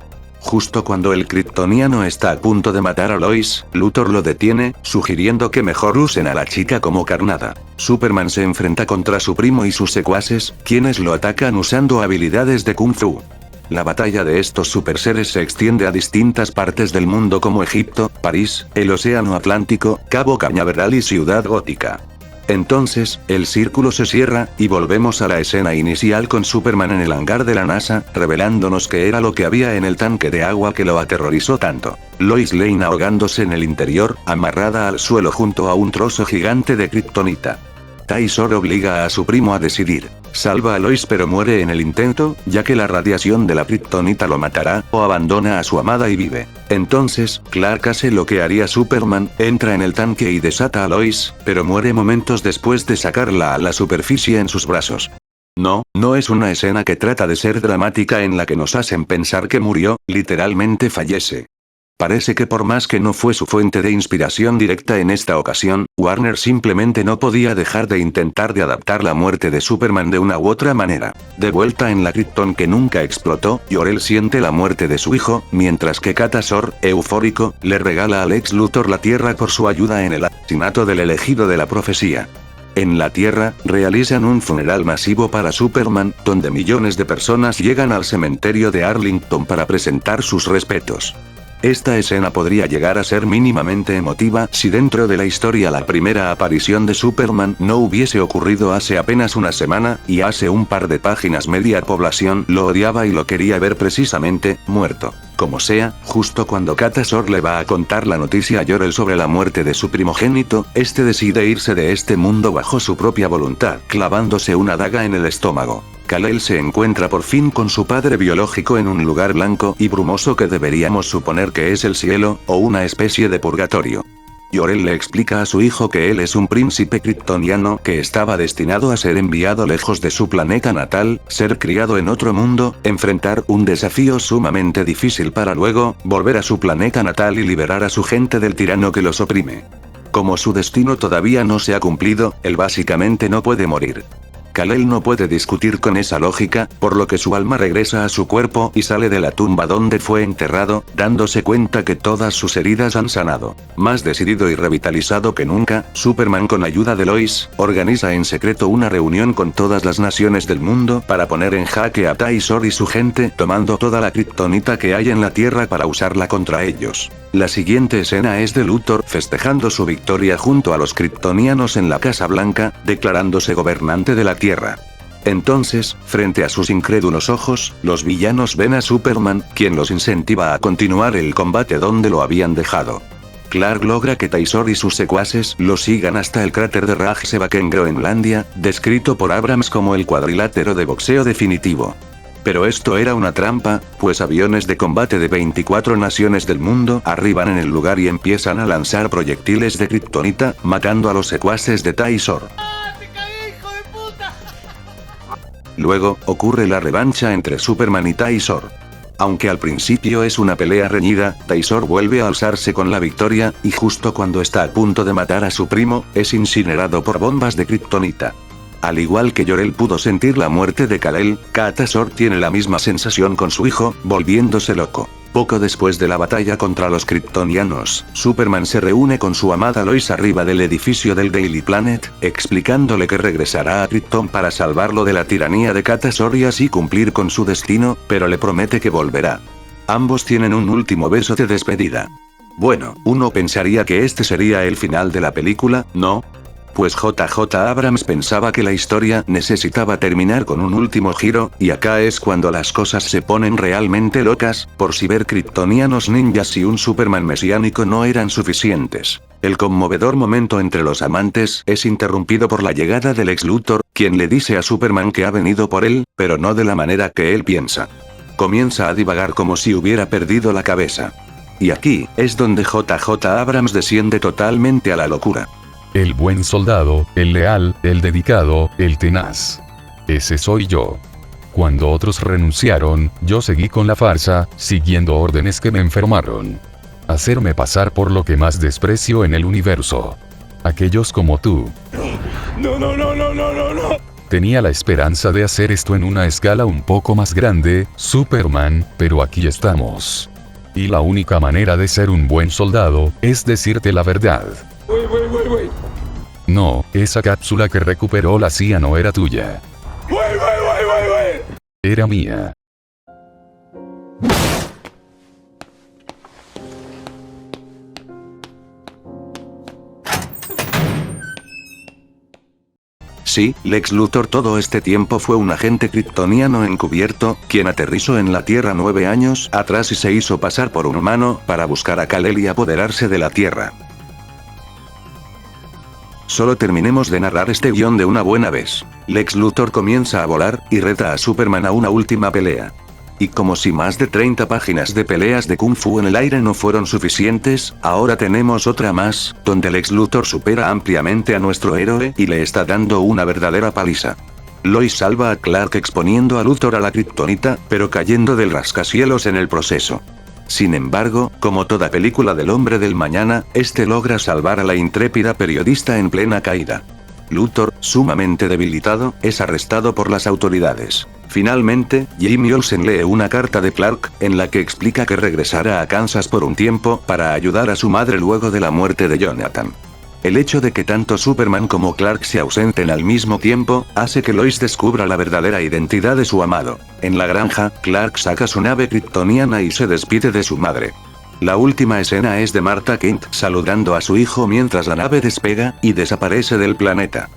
Justo cuando el kryptoniano está a punto de matar a Lois, Luthor lo detiene, sugiriendo que mejor usen a la chica como carnada. Superman se enfrenta contra su primo y sus secuaces, quienes lo atacan usando habilidades de Kung Fu. La batalla de estos superseres se extiende a distintas partes del mundo como Egipto, París, el Océano Atlántico, Cabo Cañaveral y Ciudad Gótica. Entonces, el círculo se cierra, y volvemos a la escena inicial con Superman en el hangar de la NASA, revelándonos qué era lo que había en el tanque de agua que lo aterrorizó tanto. Lois Lane ahogándose en el interior, amarrada al suelo junto a un trozo gigante de kriptonita. Taisor obliga a su primo a decidir. Salva a Lois pero muere en el intento, ya que la radiación de la kriptonita lo matará, o abandona a su amada y vive. Entonces, Clark hace lo que haría Superman, entra en el tanque y desata a Lois, pero muere momentos después de sacarla a la superficie en sus brazos. No es una escena que trata de ser dramática en la que nos hacen pensar que murió, literalmente fallece. Parece que por más que no fue su fuente de inspiración directa en esta ocasión, Warner simplemente no podía dejar de intentar de adaptar la muerte de Superman de una u otra manera. De vuelta en la Krypton que nunca explotó, Jor-El siente la muerte de su hijo, mientras que Katasor, eufórico, le regala a Lex Luthor la Tierra por su ayuda en el asesinato del elegido de la profecía. En la Tierra, realizan un funeral masivo para Superman, donde millones de personas llegan al cementerio de Arlington para presentar sus respetos. Esta escena podría llegar a ser mínimamente emotiva si dentro de la historia la primera aparición de Superman no hubiese ocurrido hace apenas una semana, y hace un par de páginas media población lo odiaba y lo quería ver precisamente, muerto. Como sea, justo cuando Katasor le va a contar la noticia a Jor-El sobre la muerte de su primogénito, este decide irse de este mundo bajo su propia voluntad, clavándose una daga en el estómago. Kal-El se encuentra por fin con su padre biológico en un lugar blanco y brumoso que deberíamos suponer que es el cielo, o una especie de purgatorio. Jor-El le explica a su hijo que él es un príncipe kryptoniano que estaba destinado a ser enviado lejos de su planeta natal, ser criado en otro mundo, enfrentar un desafío sumamente difícil para luego, volver a su planeta natal y liberar a su gente del tirano que los oprime. Como su destino todavía no se ha cumplido, él básicamente no puede morir. Kal-El no puede discutir con esa lógica, por lo que su alma regresa a su cuerpo y sale de la tumba donde fue enterrado, dándose cuenta que todas sus heridas han sanado. Más decidido y revitalizado que nunca, Superman con ayuda de Lois, organiza en secreto una reunión con todas las naciones del mundo para poner en jaque a Taisor y su gente, tomando toda la kriptonita que hay en la Tierra para usarla contra ellos. La siguiente escena es de Luthor festejando su victoria junto a los kryptonianos en la Casa Blanca, declarándose gobernante de la Tierra. Entonces, frente a sus incrédulos ojos, los villanos ven a Superman, quien los incentiva a continuar el combate donde lo habían dejado. Clark logra que Taisor y sus secuaces lo sigan hasta el cráter de Rajsevak en Groenlandia, descrito por Abrams como el cuadrilátero de boxeo definitivo. Pero esto era una trampa, pues aviones de combate de 24 naciones del mundo arriban en el lugar y empiezan a lanzar proyectiles de kriptonita, matando a los secuaces de Taisor. Luego, ocurre la revancha entre Superman y Taisor. Aunque al principio es una pelea reñida, Taisor vuelve a alzarse con la victoria, y justo cuando está a punto de matar a su primo, es incinerado por bombas de kriptonita. Al igual que Jor-El pudo sentir la muerte de Kal-El, Katasor tiene la misma sensación con su hijo, volviéndose loco. Poco después de la batalla contra los kryptonianos, Superman se reúne con su amada Lois arriba del edificio del Daily Planet, explicándole que regresará a Krypton para salvarlo de la tiranía de Katasor y así cumplir con su destino, pero le promete que volverá. Ambos tienen un último beso de despedida. Bueno, uno pensaría que este sería el final de la película, ¿no? Pues JJ Abrams pensaba que la historia necesitaba terminar con un último giro, y acá es cuando las cosas se ponen realmente locas, por si ver kryptonianos ninjas y un Superman mesiánico no eran suficientes. El conmovedor momento entre los amantes es interrumpido por la llegada del ex Luthor, quien le dice a Superman que ha venido por él, pero no de la manera que él piensa. Comienza a divagar como si hubiera perdido la cabeza. Y aquí es donde JJ Abrams desciende totalmente a la locura. El buen soldado, el leal, el dedicado, el tenaz. Ese soy yo. Cuando otros renunciaron, yo seguí con la farsa, siguiendo órdenes que me enfermaron. Hacerme pasar por lo que más desprecio en el universo. Aquellos como tú. No. Tenía la esperanza de hacer esto en una escala un poco más grande, Superman, pero aquí estamos. Y la única manera de ser un buen soldado, es decirte la verdad. Wait. No, esa cápsula que recuperó la CIA no era tuya. Wait. Era mía. Sí, Lex Luthor todo este tiempo fue un agente kryptoniano encubierto, quien aterrizó en la Tierra 9 años atrás y se hizo pasar por un humano para buscar a Kal-El y apoderarse de la Tierra. Solo terminemos de narrar este guión de una buena vez. Lex Luthor comienza a volar, y reta a Superman a una última pelea. Y como si más de 30 páginas de peleas de Kung Fu en el aire no fueron suficientes, ahora tenemos otra más, donde Lex Luthor supera ampliamente a nuestro héroe y le está dando una verdadera paliza. Lois salva a Clark exponiendo a Luthor a la kriptonita, pero cayendo del rascacielos en el proceso. Sin embargo, como toda película del hombre del mañana, este logra salvar a la intrépida periodista en plena caída. Luthor, sumamente debilitado, es arrestado por las autoridades. Finalmente, Jimmy Olsen lee una carta de Clark, en la que explica que regresará a Kansas por un tiempo para ayudar a su madre luego de la muerte de Jonathan. El hecho de que tanto Superman como Clark se ausenten al mismo tiempo, hace que Lois descubra la verdadera identidad de su amado. En la granja, Clark saca su nave kryptoniana y se despide de su madre. La última escena es de Martha Kent saludando a su hijo mientras la nave despega y desaparece del planeta.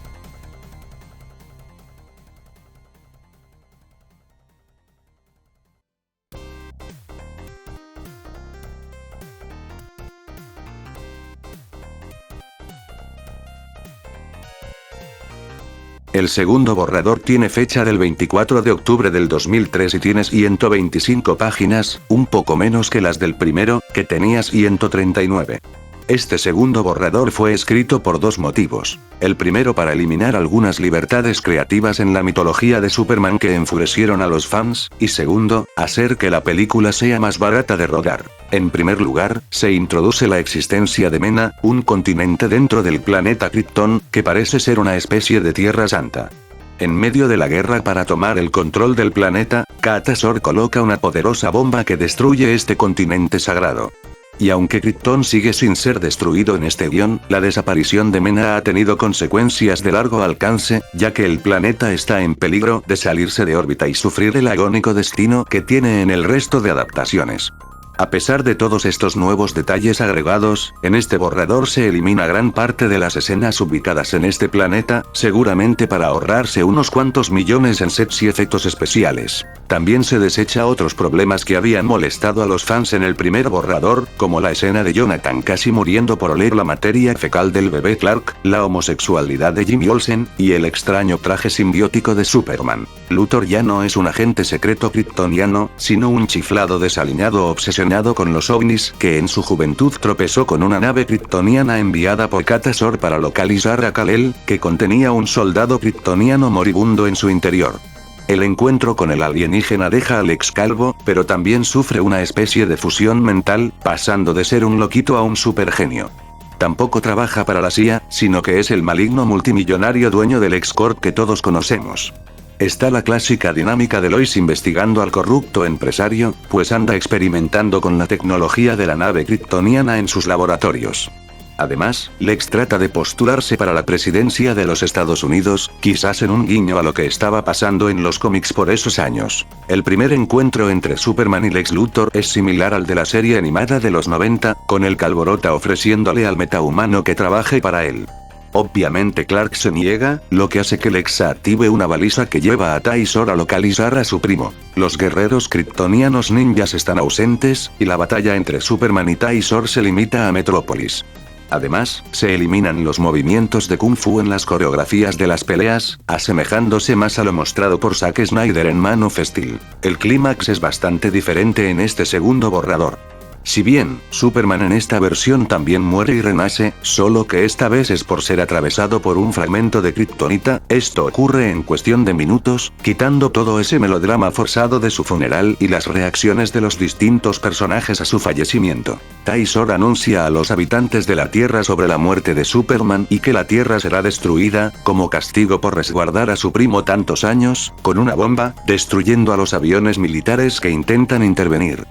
El segundo borrador tiene fecha del 24 de octubre del 2003 y tiene 125 páginas, un poco menos que las del primero, que tenía 139. Este segundo borrador fue escrito por dos motivos. El primero para eliminar algunas libertades creativas en la mitología de Superman que enfurecieron a los fans, y segundo, hacer que la película sea más barata de rodar. En primer lugar, se introduce la existencia de Mena, un continente dentro del planeta Krypton, que parece ser una especie de Tierra Santa. En medio de la guerra para tomar el control del planeta, Katasor coloca una poderosa bomba que destruye este continente sagrado. Y aunque Krypton sigue sin ser destruido en este guión, la desaparición de Mena ha tenido consecuencias de largo alcance, ya que el planeta está en peligro de salirse de órbita y sufrir el agónico destino que tiene en el resto de adaptaciones. A pesar de todos estos nuevos detalles agregados, en este borrador se elimina gran parte de las escenas ubicadas en este planeta, seguramente para ahorrarse unos cuantos millones en sets y efectos especiales. También se desecha otros problemas que habían molestado a los fans en el primer borrador, como la escena de Jonathan casi muriendo por oler la materia fecal del bebé Clark, la homosexualidad de Jimmy Olsen, y el extraño traje simbiótico de Superman. Luthor ya no es un agente secreto kryptoniano, sino un chiflado desaliñado obsesionado con los ovnis, que en su juventud tropezó con una nave kryptoniana enviada por Katasor para localizar a Kal-El, que contenía un soldado kryptoniano moribundo en su interior. El encuentro con el alienígena deja a Lex calvo, pero también sufre una especie de fusión mental, pasando de ser un loquito a un supergenio. Tampoco trabaja para la CIA, sino que es el maligno multimillonario dueño del LexCorp que todos conocemos. Está la clásica dinámica de Lois investigando al corrupto empresario, pues anda experimentando con la tecnología de la nave kryptoniana en sus laboratorios. Además, Lex trata de postularse para la presidencia de los Estados Unidos, quizás en un guiño a lo que estaba pasando en los cómics por esos años. El primer encuentro entre Superman y Lex Luthor es similar al de la serie animada de los 90, con el Calborota ofreciéndole al metahumano que trabaje para él. Obviamente Clark se niega, lo que hace que Lex active una baliza que lleva a Taisor a localizar a su primo. Los guerreros kryptonianos ninjas están ausentes, y la batalla entre Superman y Taisor se limita a Metrópolis. Además, se eliminan los movimientos de Kung Fu en las coreografías de las peleas, asemejándose más a lo mostrado por Zack Snyder en Man of Steel. El clímax es bastante diferente en este segundo borrador. Si bien, Superman en esta versión también muere y renace, solo que esta vez es por ser atravesado por un fragmento de kriptonita, esto ocurre en cuestión de minutos, quitando todo ese melodrama forzado de su funeral y las reacciones de los distintos personajes a su fallecimiento. Taisor anuncia a los habitantes de la Tierra sobre la muerte de Superman y que la Tierra será destruida, como castigo por resguardar a su primo tantos años, con una bomba, destruyendo a los aviones militares que intentan intervenir.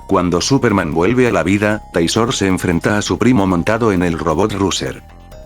Cuando Superman vuelve a la vida, Taisor se enfrenta a su primo montado en el robot Russer.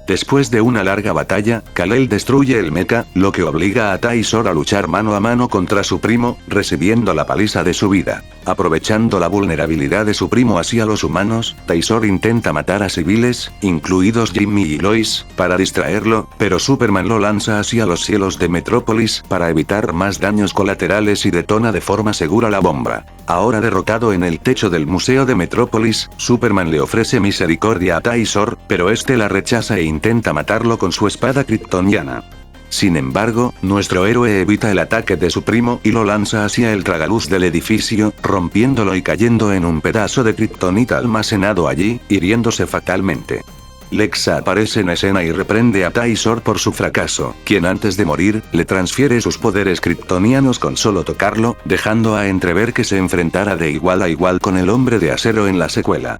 Después de una larga batalla, Kal-El destruye el mecha, lo que obliga a Taisor a luchar mano a mano contra su primo, recibiendo la paliza de su vida. Aprovechando la vulnerabilidad de su primo hacia los humanos, Taisor intenta matar a civiles, incluidos Jimmy y Lois, para distraerlo, pero Superman lo lanza hacia los cielos de Metrópolis para evitar más daños colaterales y detona de forma segura la bomba. Ahora derrotado en el techo del Museo de Metrópolis, Superman le ofrece misericordia a Taisor, pero este la rechaza e intenta matarlo con su espada kryptoniana. Sin embargo, nuestro héroe evita el ataque de su primo y lo lanza hacia el tragaluz del edificio, rompiéndolo y cayendo en un pedazo de kriptonita almacenado allí, hiriéndose fatalmente. Lexa aparece en escena y reprende a Taisor por su fracaso, quien antes de morir, le transfiere sus poderes kryptonianos con solo tocarlo, dejando a entrever que se enfrentará de igual a igual con el Hombre de Acero en la secuela.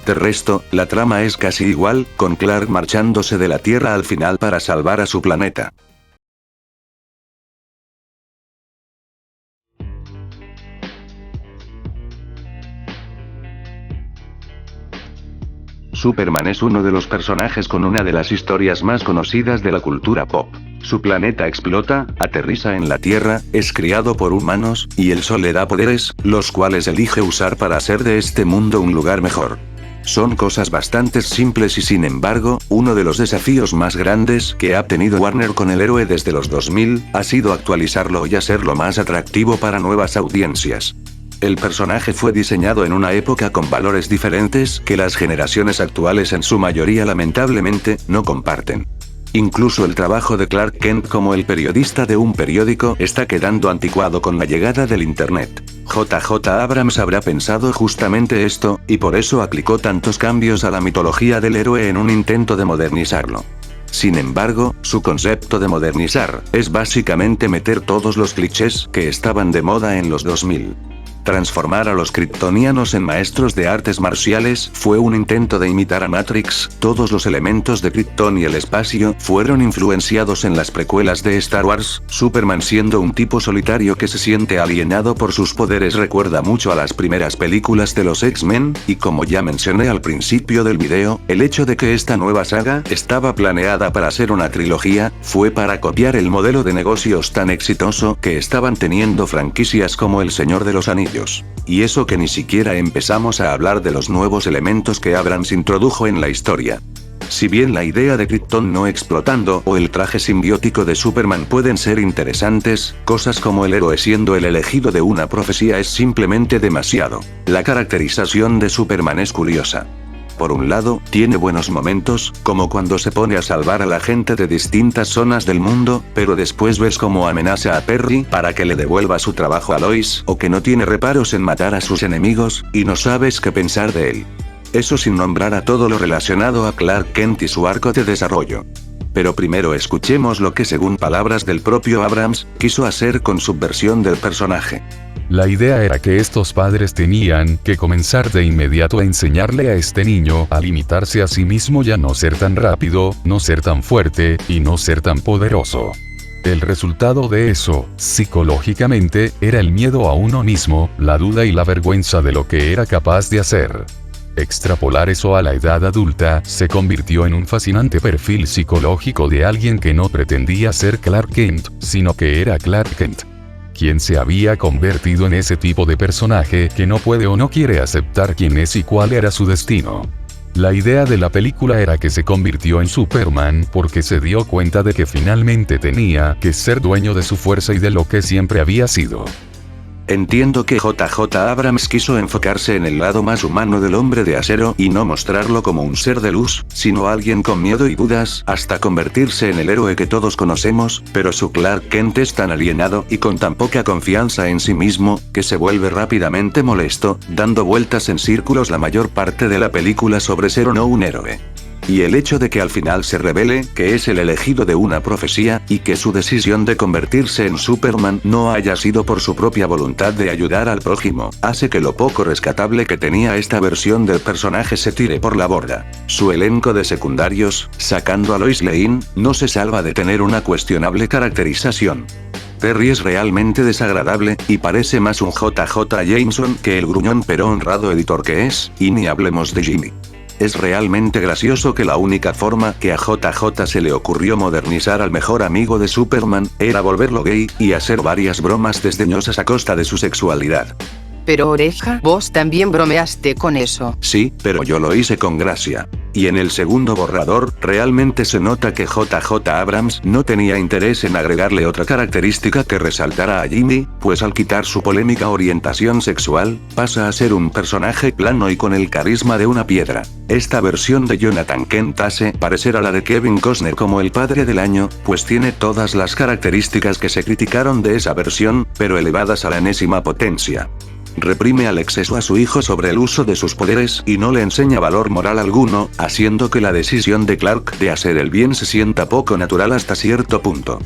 De resto, la trama es casi igual, con Clark marchándose de la Tierra al final para salvar a su planeta. Superman es uno de los personajes con una de las historias más conocidas de la cultura pop. Su planeta explota, aterriza en la Tierra, es criado por humanos, y el Sol le da poderes, los cuales elige usar para hacer de este mundo un lugar mejor. Son cosas bastante simples y sin embargo, uno de los desafíos más grandes que ha tenido Warner con el héroe desde los 2000, ha sido actualizarlo y hacerlo más atractivo para nuevas audiencias. El personaje fue diseñado en una época con valores diferentes que las generaciones actuales en su mayoría lamentablemente no comparten. Incluso el trabajo de Clark Kent como el periodista de un periódico está quedando anticuado con la llegada del Internet. J.J. Abrams habrá pensado justamente esto, y por eso aplicó tantos cambios a la mitología del héroe en un intento de modernizarlo. Sin embargo, su concepto de modernizar es básicamente meter todos los clichés que estaban de moda en los 2000. Transformar a los kryptonianos en maestros de artes marciales fue un intento de imitar a Matrix. Todos los elementos de Krypton y el espacio fueron influenciados en las precuelas de Star Wars. Superman, siendo un tipo solitario que se siente alienado por sus poderes, recuerda mucho a las primeras películas de los X-Men, y como ya mencioné al principio del video, el hecho de que esta nueva saga estaba planeada para ser una trilogía, fue para copiar el modelo de negocios tan exitoso que estaban teniendo franquicias como El Señor de los Anillos. Y eso que ni siquiera empezamos a hablar de los nuevos elementos que Abrams introdujo en la historia. Si bien la idea de Krypton no explotando o el traje simbiótico de Superman pueden ser interesantes, cosas como el héroe siendo el elegido de una profecía es simplemente demasiado. La caracterización de Superman es curiosa. Por un lado, tiene buenos momentos, como cuando se pone a salvar a la gente de distintas zonas del mundo, pero después ves cómo amenaza a Perry para que le devuelva su trabajo a Lois, o que no tiene reparos en matar a sus enemigos, y no sabes qué pensar de él. Eso sin nombrar a todo lo relacionado a Clark Kent y su arco de desarrollo. Pero primero escuchemos lo que, según palabras del propio Abrams, quiso hacer con su versión del personaje. La idea era que estos padres tenían que comenzar de inmediato a enseñarle a este niño a limitarse a sí mismo y a no ser tan rápido, no ser tan fuerte, y no ser tan poderoso. El resultado de eso, psicológicamente, era el miedo a uno mismo, la duda y la vergüenza de lo que era capaz de hacer. Extrapolar eso a la edad adulta se convirtió en un fascinante perfil psicológico de alguien que no pretendía ser Clark Kent, sino que era Clark Kent, quien se había convertido en ese tipo de personaje que no puede o no quiere aceptar quién es y cuál era su destino. La idea de la película era que se convirtió en Superman porque se dio cuenta de que finalmente tenía que ser dueño de su fuerza y de lo que siempre había sido. Entiendo que JJ Abrams quiso enfocarse en el lado más humano del hombre de acero y no mostrarlo como un ser de luz, sino alguien con miedo y dudas, hasta convertirse en el héroe que todos conocemos, pero su Clark Kent es tan alienado y con tan poca confianza en sí mismo, que se vuelve rápidamente molesto, dando vueltas en círculos la mayor parte de la película sobre ser o no un héroe. Y el hecho de que al final se revele que es el elegido de una profecía, y que su decisión de convertirse en Superman no haya sido por su propia voluntad de ayudar al prójimo, hace que lo poco rescatable que tenía esta versión del personaje se tire por la borda. Su elenco de secundarios, sacando a Lois Lane, no se salva de tener una cuestionable caracterización. Terry es realmente desagradable, y parece más un JJ Jameson que el gruñón pero honrado editor que es, y ni hablemos de Jimmy. Es realmente gracioso que la única forma que a JJ se le ocurrió modernizar al mejor amigo de Superman, era volverlo gay, y hacer varias bromas desdeñosas a costa de su sexualidad. Pero Oreja, vos también bromeaste con eso. Sí, pero yo lo hice con gracia. Y en el segundo borrador, realmente se nota que JJ Abrams no tenía interés en agregarle otra característica que resaltara a Jimmy, pues al quitar su polémica orientación sexual, pasa a ser un personaje plano y con el carisma de una piedra. Esta versión de Jonathan Kent hace parecer a la de Kevin Costner como el padre del año, pues tiene todas las características que se criticaron de esa versión, pero elevadas a la enésima potencia. Reprime al exceso a su hijo sobre el uso de sus poderes y no le enseña valor moral alguno, haciendo que la decisión de Clark de hacer el bien se sienta poco natural hasta cierto punto.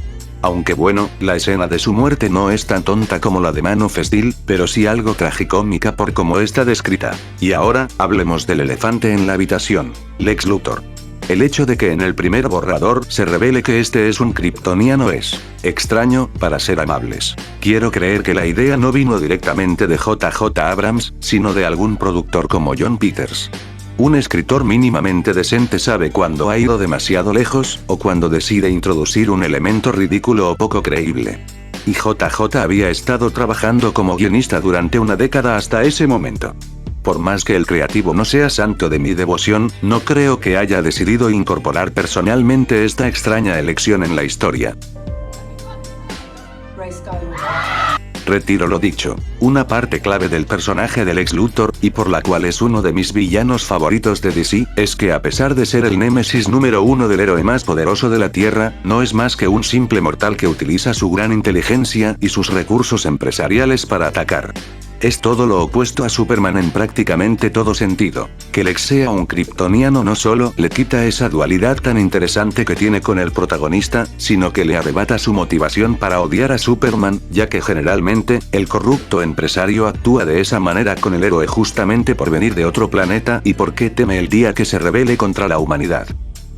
Aunque bueno, la escena de su muerte no es tan tonta como la de Man of Steel, pero sí algo tragicómica por cómo está descrita. Y ahora, hablemos del elefante en la habitación, Lex Luthor. El hecho de que en el primer borrador se revele que este es un kryptoniano es extraño, para ser amables. Quiero creer que la idea no vino directamente de JJ Abrams, sino de algún productor como Jon Peters. Un escritor mínimamente decente sabe cuando ha ido demasiado lejos, o cuando decide introducir un elemento ridículo o poco creíble. Y JJ había estado trabajando como guionista durante una década hasta ese momento. Por más que el creativo no sea santo de mi devoción, no creo que haya decidido incorporar personalmente esta extraña elección en la historia. Retiro lo dicho. Una parte clave del personaje del Lex Luthor, y por la cual es uno de mis villanos favoritos de DC, es que a pesar de ser el némesis número uno del héroe más poderoso de la Tierra, no es más que un simple mortal que utiliza su gran inteligencia y sus recursos empresariales para atacar. Es todo lo opuesto a Superman en prácticamente todo sentido. Que Lex sea un kryptoniano no solo le quita esa dualidad tan interesante que tiene con el protagonista, sino que le arrebata su motivación para odiar a Superman, ya que generalmente, el corrupto empresario actúa de esa manera con el héroe justamente por venir de otro planeta y porque teme el día que se rebele contra la humanidad.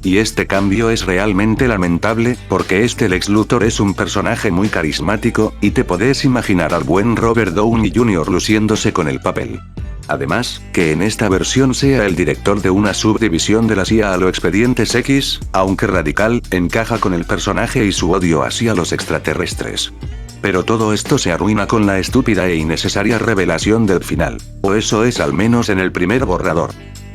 Y este cambio es realmente lamentable, porque este Lex Luthor es un personaje muy carismático, y te podés imaginar al buen Robert Downey Jr. luciéndose con el papel. Además, que en esta versión sea el director de una subdivisión de la CIA a lo Expedientes X, aunque radical, encaja con el personaje y su odio hacia los extraterrestres. Pero todo esto se arruina con la estúpida e innecesaria revelación del final. O eso es al menos en el primer borrador.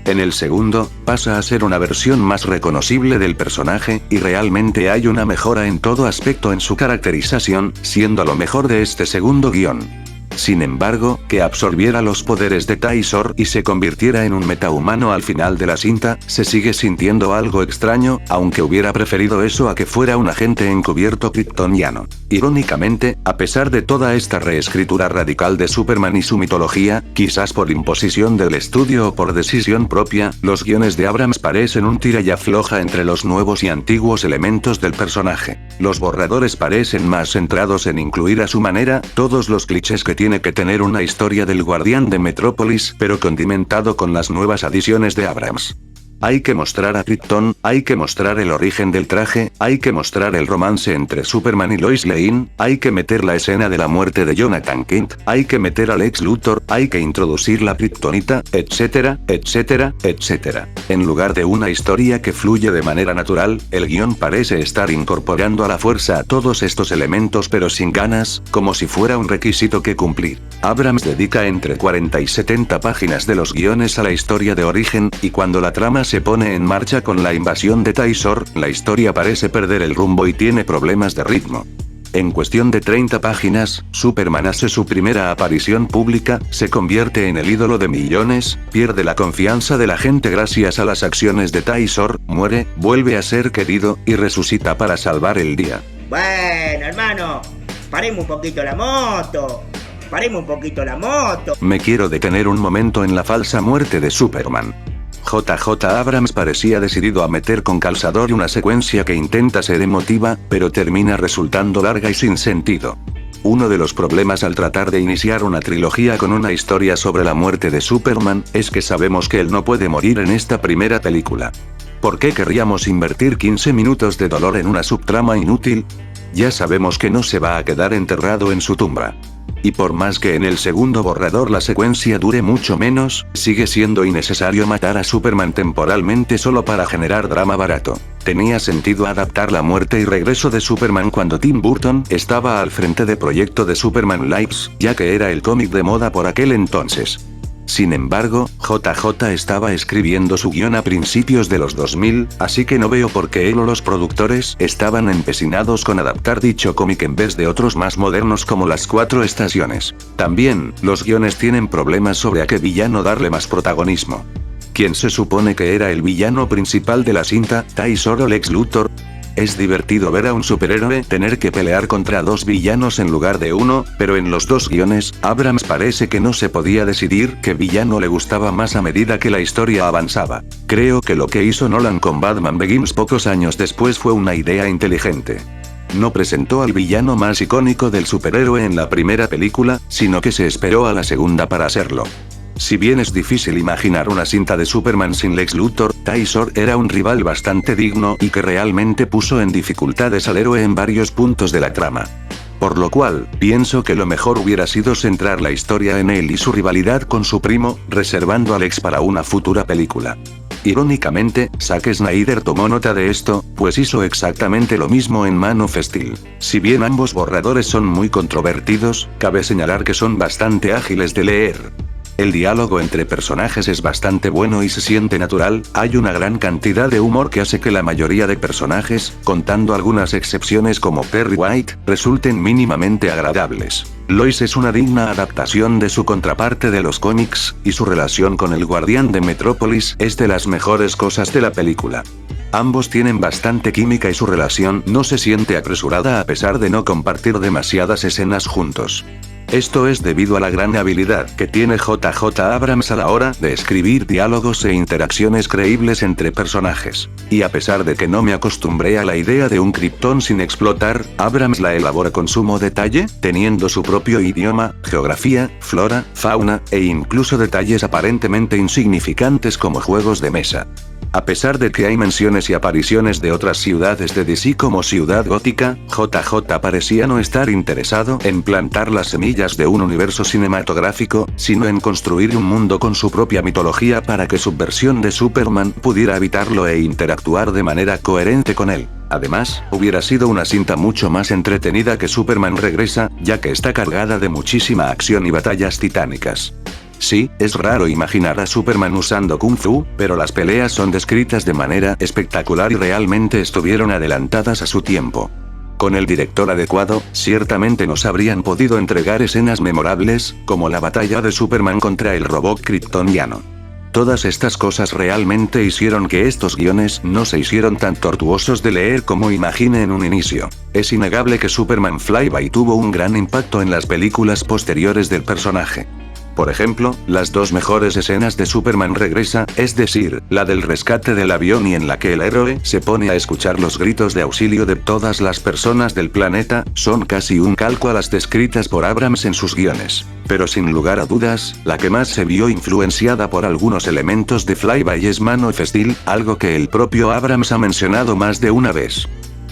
En el segundo, pasa a ser una versión más reconocible del personaje, y realmente hay una mejora en todo aspecto en su caracterización, siendo lo mejor de este segundo guión. Sin embargo, que absorbiera los poderes de Tysor y se convirtiera en un metahumano al final de la cinta, se sigue sintiendo algo extraño, aunque hubiera preferido eso a que fuera un agente encubierto kryptoniano. Irónicamente, a pesar de toda esta reescritura radical de Superman y su mitología, quizás por imposición del estudio o por decisión propia, los guiones de Abrams parecen un tira y afloja entre los nuevos y antiguos elementos del personaje. Los borradores parecen más centrados en incluir a su manera todos los clichés que tiene que tener una historia del Guardián de Metrópolis, pero condimentado con las nuevas adiciones de Abrams. Hay que mostrar a Krypton, hay que mostrar el origen del traje, hay que mostrar el romance entre Superman y Lois Lane, hay que meter la escena de la muerte de Jonathan Kent, hay que meter a Lex Luthor, hay que introducir la Kryptonita, etcétera, etcétera, etcétera. En lugar de una historia que fluye de manera natural, el guión parece estar incorporando a la fuerza a todos estos elementos pero sin ganas, como si fuera un requisito que cumplir. Abrams dedica entre 40 y 70 páginas de los guiones a la historia de origen, y cuando la trama se pone en marcha con la invasión de Tysor, la historia parece perder el rumbo y tiene problemas de ritmo. En cuestión de 30 páginas, Superman hace su primera aparición pública, se convierte en el ídolo de millones, pierde la confianza de la gente gracias a las acciones de Taisor, muere, vuelve a ser querido, y resucita para salvar el día. Bueno, hermano, paremos un poquito la moto. Paremos un poquito la moto. Me quiero detener un momento en la falsa muerte de Superman. JJ Abrams parecía decidido a meter con calzador una secuencia que intenta ser emotiva, pero termina resultando larga y sin sentido. Uno de los problemas al tratar de iniciar una trilogía con una historia sobre la muerte de Superman, es que sabemos que él no puede morir en esta primera película. ¿Por qué querríamos invertir 15 minutos de dolor en una subtrama inútil? Ya sabemos que no se va a quedar enterrado en su tumba. Y por más que en el segundo borrador la secuencia dure mucho menos, sigue siendo innecesario matar a Superman temporalmente solo para generar drama barato. Tenía sentido adaptar la muerte y regreso de Superman cuando Tim Burton estaba al frente del proyecto de Superman Lives, ya que era el cómic de moda por aquel entonces. Sin embargo, JJ estaba escribiendo su guión a principios de los 2000, así que no veo por qué él o los productores estaban empecinados con adaptar dicho cómic en vez de otros más modernos como Las Cuatro Estaciones. También, los guiones tienen problemas sobre a qué villano darle más protagonismo. ¿Quién se supone que era el villano principal de la cinta, Taisor o Lex Luthor? Es divertido ver a un superhéroe tener que pelear contra dos villanos en lugar de uno, pero en los dos guiones, Abrams parece que no se podía decidir qué villano le gustaba más a medida que la historia avanzaba. Creo que lo que hizo Nolan con Batman Begins pocos años después fue una idea inteligente. No presentó al villano más icónico del superhéroe en la primera película, sino que se esperó a la segunda para hacerlo. Si bien es difícil imaginar una cinta de Superman sin Lex Luthor, Taisor era un rival bastante digno y que realmente puso en dificultades al héroe en varios puntos de la trama. Por lo cual, pienso que lo mejor hubiera sido centrar la historia en él y su rivalidad con su primo, reservando a Lex para una futura película. Irónicamente, Zack Snyder tomó nota de esto, pues hizo exactamente lo mismo en Man of Steel. Si bien ambos borradores son muy controvertidos, cabe señalar que son bastante ágiles de leer. El diálogo entre personajes es bastante bueno y se siente natural, hay una gran cantidad de humor que hace que la mayoría de personajes, contando algunas excepciones como Perry White, resulten mínimamente agradables. Lois es una digna adaptación de su contraparte de los cómics, y su relación con el Guardián de Metrópolis es de las mejores cosas de la película. Ambos tienen bastante química y su relación no se siente apresurada a pesar de no compartir demasiadas escenas juntos. Esto es debido a la gran habilidad que tiene JJ Abrams a la hora de escribir diálogos e interacciones creíbles entre personajes. Y a pesar de que no me acostumbré a la idea de un Krypton sin explotar, Abrams la elabora con sumo detalle, teniendo su propio idioma, geografía, flora, fauna, e incluso detalles aparentemente insignificantes como juegos de mesa. A pesar de que hay menciones y apariciones de otras ciudades de DC como Ciudad Gótica, JJ parecía no estar interesado en plantar las semillas de un universo cinematográfico, sino en construir un mundo con su propia mitología para que su versión de Superman pudiera habitarlo e interactuar de manera coherente con él. Además, hubiera sido una cinta mucho más entretenida que Superman Regresa, ya que está cargada de muchísima acción y batallas titánicas. Sí, es raro imaginar a Superman usando Kung Fu, pero las peleas son descritas de manera espectacular y realmente estuvieron adelantadas a su tiempo. Con el director adecuado, ciertamente nos habrían podido entregar escenas memorables, como la batalla de Superman contra el robot kryptoniano. Todas estas cosas realmente hicieron que estos guiones no se hicieron tan tortuosos de leer como imaginé en un inicio. Es innegable que Superman Flyby tuvo un gran impacto en las películas posteriores del personaje. Por ejemplo, las dos mejores escenas de Superman Regresa, es decir, la del rescate del avión y en la que el héroe se pone a escuchar los gritos de auxilio de todas las personas del planeta, son casi un calco a las descritas por Abrams en sus guiones. Pero sin lugar a dudas, la que más se vio influenciada por algunos elementos de Flyby es Man of Steel, algo que el propio Abrams ha mencionado más de una vez.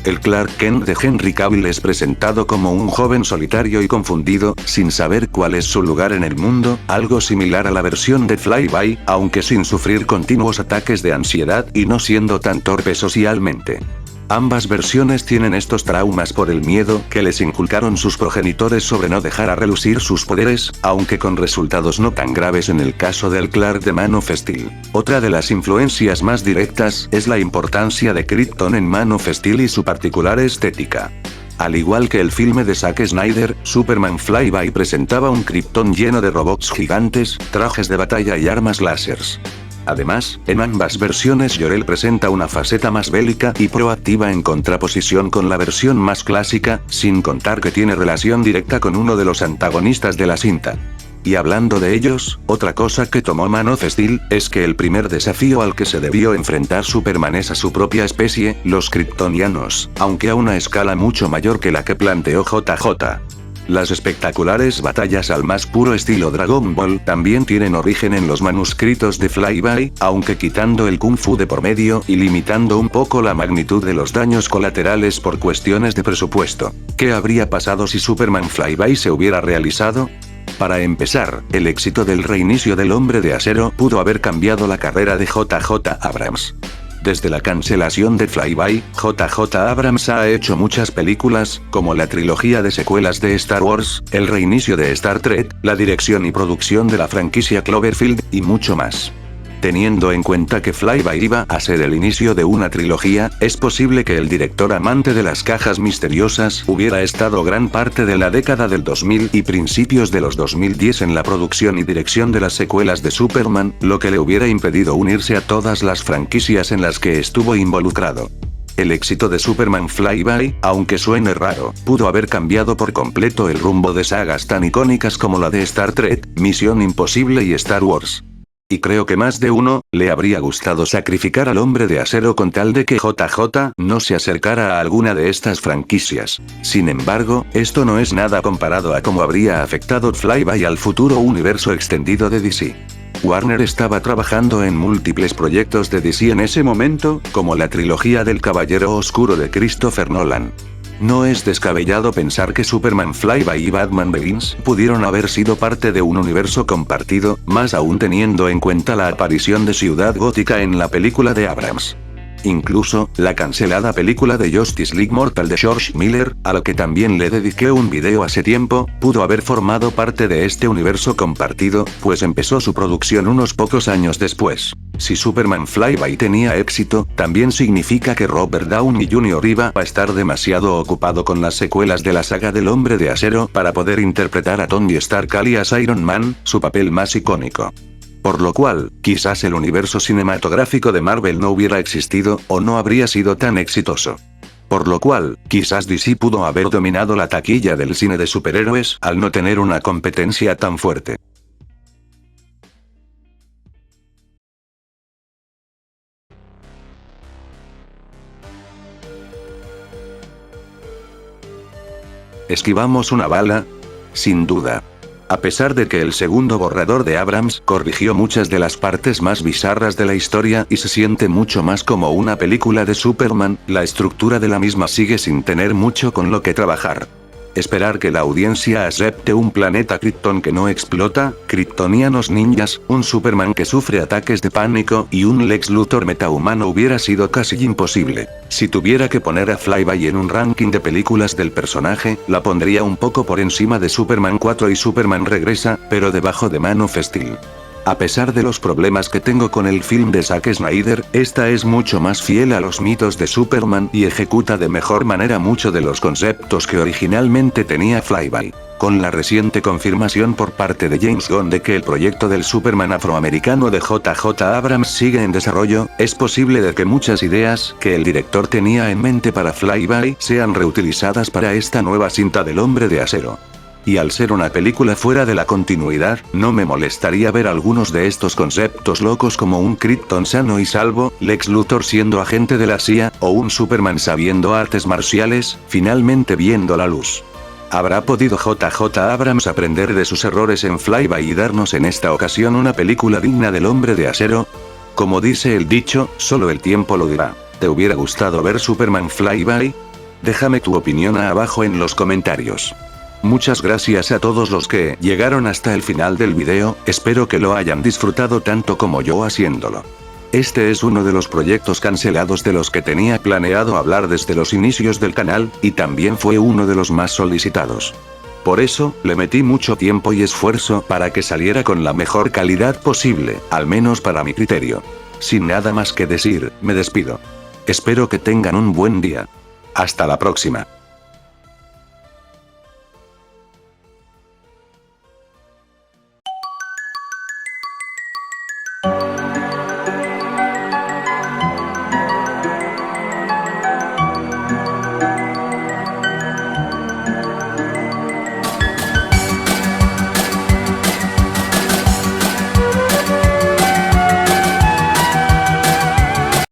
El Clark Kent de Henry Cavill es presentado como un joven solitario y confundido, sin saber cuál es su lugar en el mundo, algo similar a la versión de Flyby, aunque sin sufrir continuos ataques de ansiedad y no siendo tan torpe socialmente. Ambas versiones tienen estos traumas por el miedo que les inculcaron sus progenitores sobre no dejar a relucir sus poderes, aunque con resultados no tan graves en el caso del Clark de Man of Steel. Otra de las influencias más directas es la importancia de Krypton en Man of Steel y su particular estética. Al igual que el filme de Zack Snyder, Superman Flyby presentaba un Krypton lleno de robots gigantes, trajes de batalla y armas láseres. Además, en ambas versiones Jor-El presenta una faceta más bélica y proactiva en contraposición con la versión más clásica, sin contar que tiene relación directa con uno de los antagonistas de la cinta. Y hablando de ellos, otra cosa que tomó Man of Steel, es que el primer desafío al que se debió enfrentar Superman es a su propia especie, los kryptonianos, aunque a una escala mucho mayor que la que planteó JJ. Las espectaculares batallas al más puro estilo Dragon Ball también tienen origen en los manuscritos de Flyby, aunque quitando el kung fu de por medio y limitando un poco la magnitud de los daños colaterales por cuestiones de presupuesto. ¿Qué habría pasado si Superman Flyby se hubiera realizado? Para empezar, el éxito del reinicio del Hombre de Acero pudo haber cambiado la carrera de JJ Abrams. Desde la cancelación de Flyby, JJ Abrams ha hecho muchas películas, como la trilogía de secuelas de Star Wars, el reinicio de Star Trek, la dirección y producción de la franquicia Cloverfield, y mucho más. Teniendo en cuenta que Flyby iba a ser el inicio de una trilogía, es posible que el director amante de las cajas misteriosas hubiera estado gran parte de la década del 2000 y principios de los 2010 en la producción y dirección de las secuelas de Superman, lo que le hubiera impedido unirse a todas las franquicias en las que estuvo involucrado. El éxito de Superman Flyby, aunque suene raro, pudo haber cambiado por completo el rumbo de sagas tan icónicas como la de Star Trek, Misión Imposible y Star Wars. Y creo que más de uno, le habría gustado sacrificar al Hombre de Acero con tal de que JJ no se acercara a alguna de estas franquicias. Sin embargo, esto no es nada comparado a cómo habría afectado Flyby al futuro universo extendido de DC. Warner estaba trabajando en múltiples proyectos de DC en ese momento, como la trilogía del Caballero Oscuro de Christopher Nolan. No es descabellado pensar que Superman Flyby y Batman Begins pudieron haber sido parte de un universo compartido, más aún teniendo en cuenta la aparición de Ciudad Gótica en la película de Abrams. Incluso, la cancelada película de Justice League Mortal de George Miller, a la que también le dediqué un video hace tiempo, pudo haber formado parte de este universo compartido, pues empezó su producción unos pocos años después. Si Superman Flyby tenía éxito, también significa que Robert Downey Jr. iba a estar demasiado ocupado con las secuelas de la saga del Hombre de Acero para poder interpretar a Tony Stark alias Iron Man, su papel más icónico. Por lo cual, quizás el universo cinematográfico de Marvel no hubiera existido, o no habría sido tan exitoso. Por lo cual, quizás DC pudo haber dominado la taquilla del cine de superhéroes al no tener una competencia tan fuerte. ¿Esquivamos una bala? Sin duda. A pesar de que el segundo borrador de Abrams corrigió muchas de las partes más bizarras de la historia y se siente mucho más como una película de Superman, la estructura de la misma sigue sin tener mucho con lo que trabajar. Esperar que la audiencia acepte un planeta Krypton que no explota, kryptonianos ninjas, un Superman que sufre ataques de pánico y un Lex Luthor metahumano hubiera sido casi imposible. Si tuviera que poner a Flyby en un ranking de películas del personaje, la pondría un poco por encima de Superman 4 y Superman Regresa, pero debajo de Man of Steel. A pesar de los problemas que tengo con el film de Zack Snyder, esta es mucho más fiel a los mitos de Superman y ejecuta de mejor manera mucho de los conceptos que originalmente tenía Flyby. Con la reciente confirmación por parte de James Gunn de que el proyecto del Superman afroamericano de JJ Abrams sigue en desarrollo, es posible de que muchas ideas que el director tenía en mente para Flyby sean reutilizadas para esta nueva cinta del Hombre de Acero. Y al ser una película fuera de la continuidad, no me molestaría ver algunos de estos conceptos locos como un Krypton sano y salvo, Lex Luthor siendo agente de la CIA, o un Superman sabiendo artes marciales, finalmente viendo la luz. ¿Habrá podido JJ Abrams aprender de sus errores en Flyby y darnos en esta ocasión una película digna del Hombre de Acero? Como dice el dicho, solo el tiempo lo dirá. ¿Te hubiera gustado ver Superman Flyby? Déjame tu opinión abajo en los comentarios. Muchas gracias a todos los que llegaron hasta el final del video, espero que lo hayan disfrutado tanto como yo haciéndolo. Este es uno de los proyectos cancelados de los que tenía planeado hablar desde los inicios del canal, y también fue uno de los más solicitados. Por eso, le metí mucho tiempo y esfuerzo para que saliera con la mejor calidad posible, al menos para mi criterio. Sin nada más que decir, me despido. Espero que tengan un buen día. Hasta la próxima.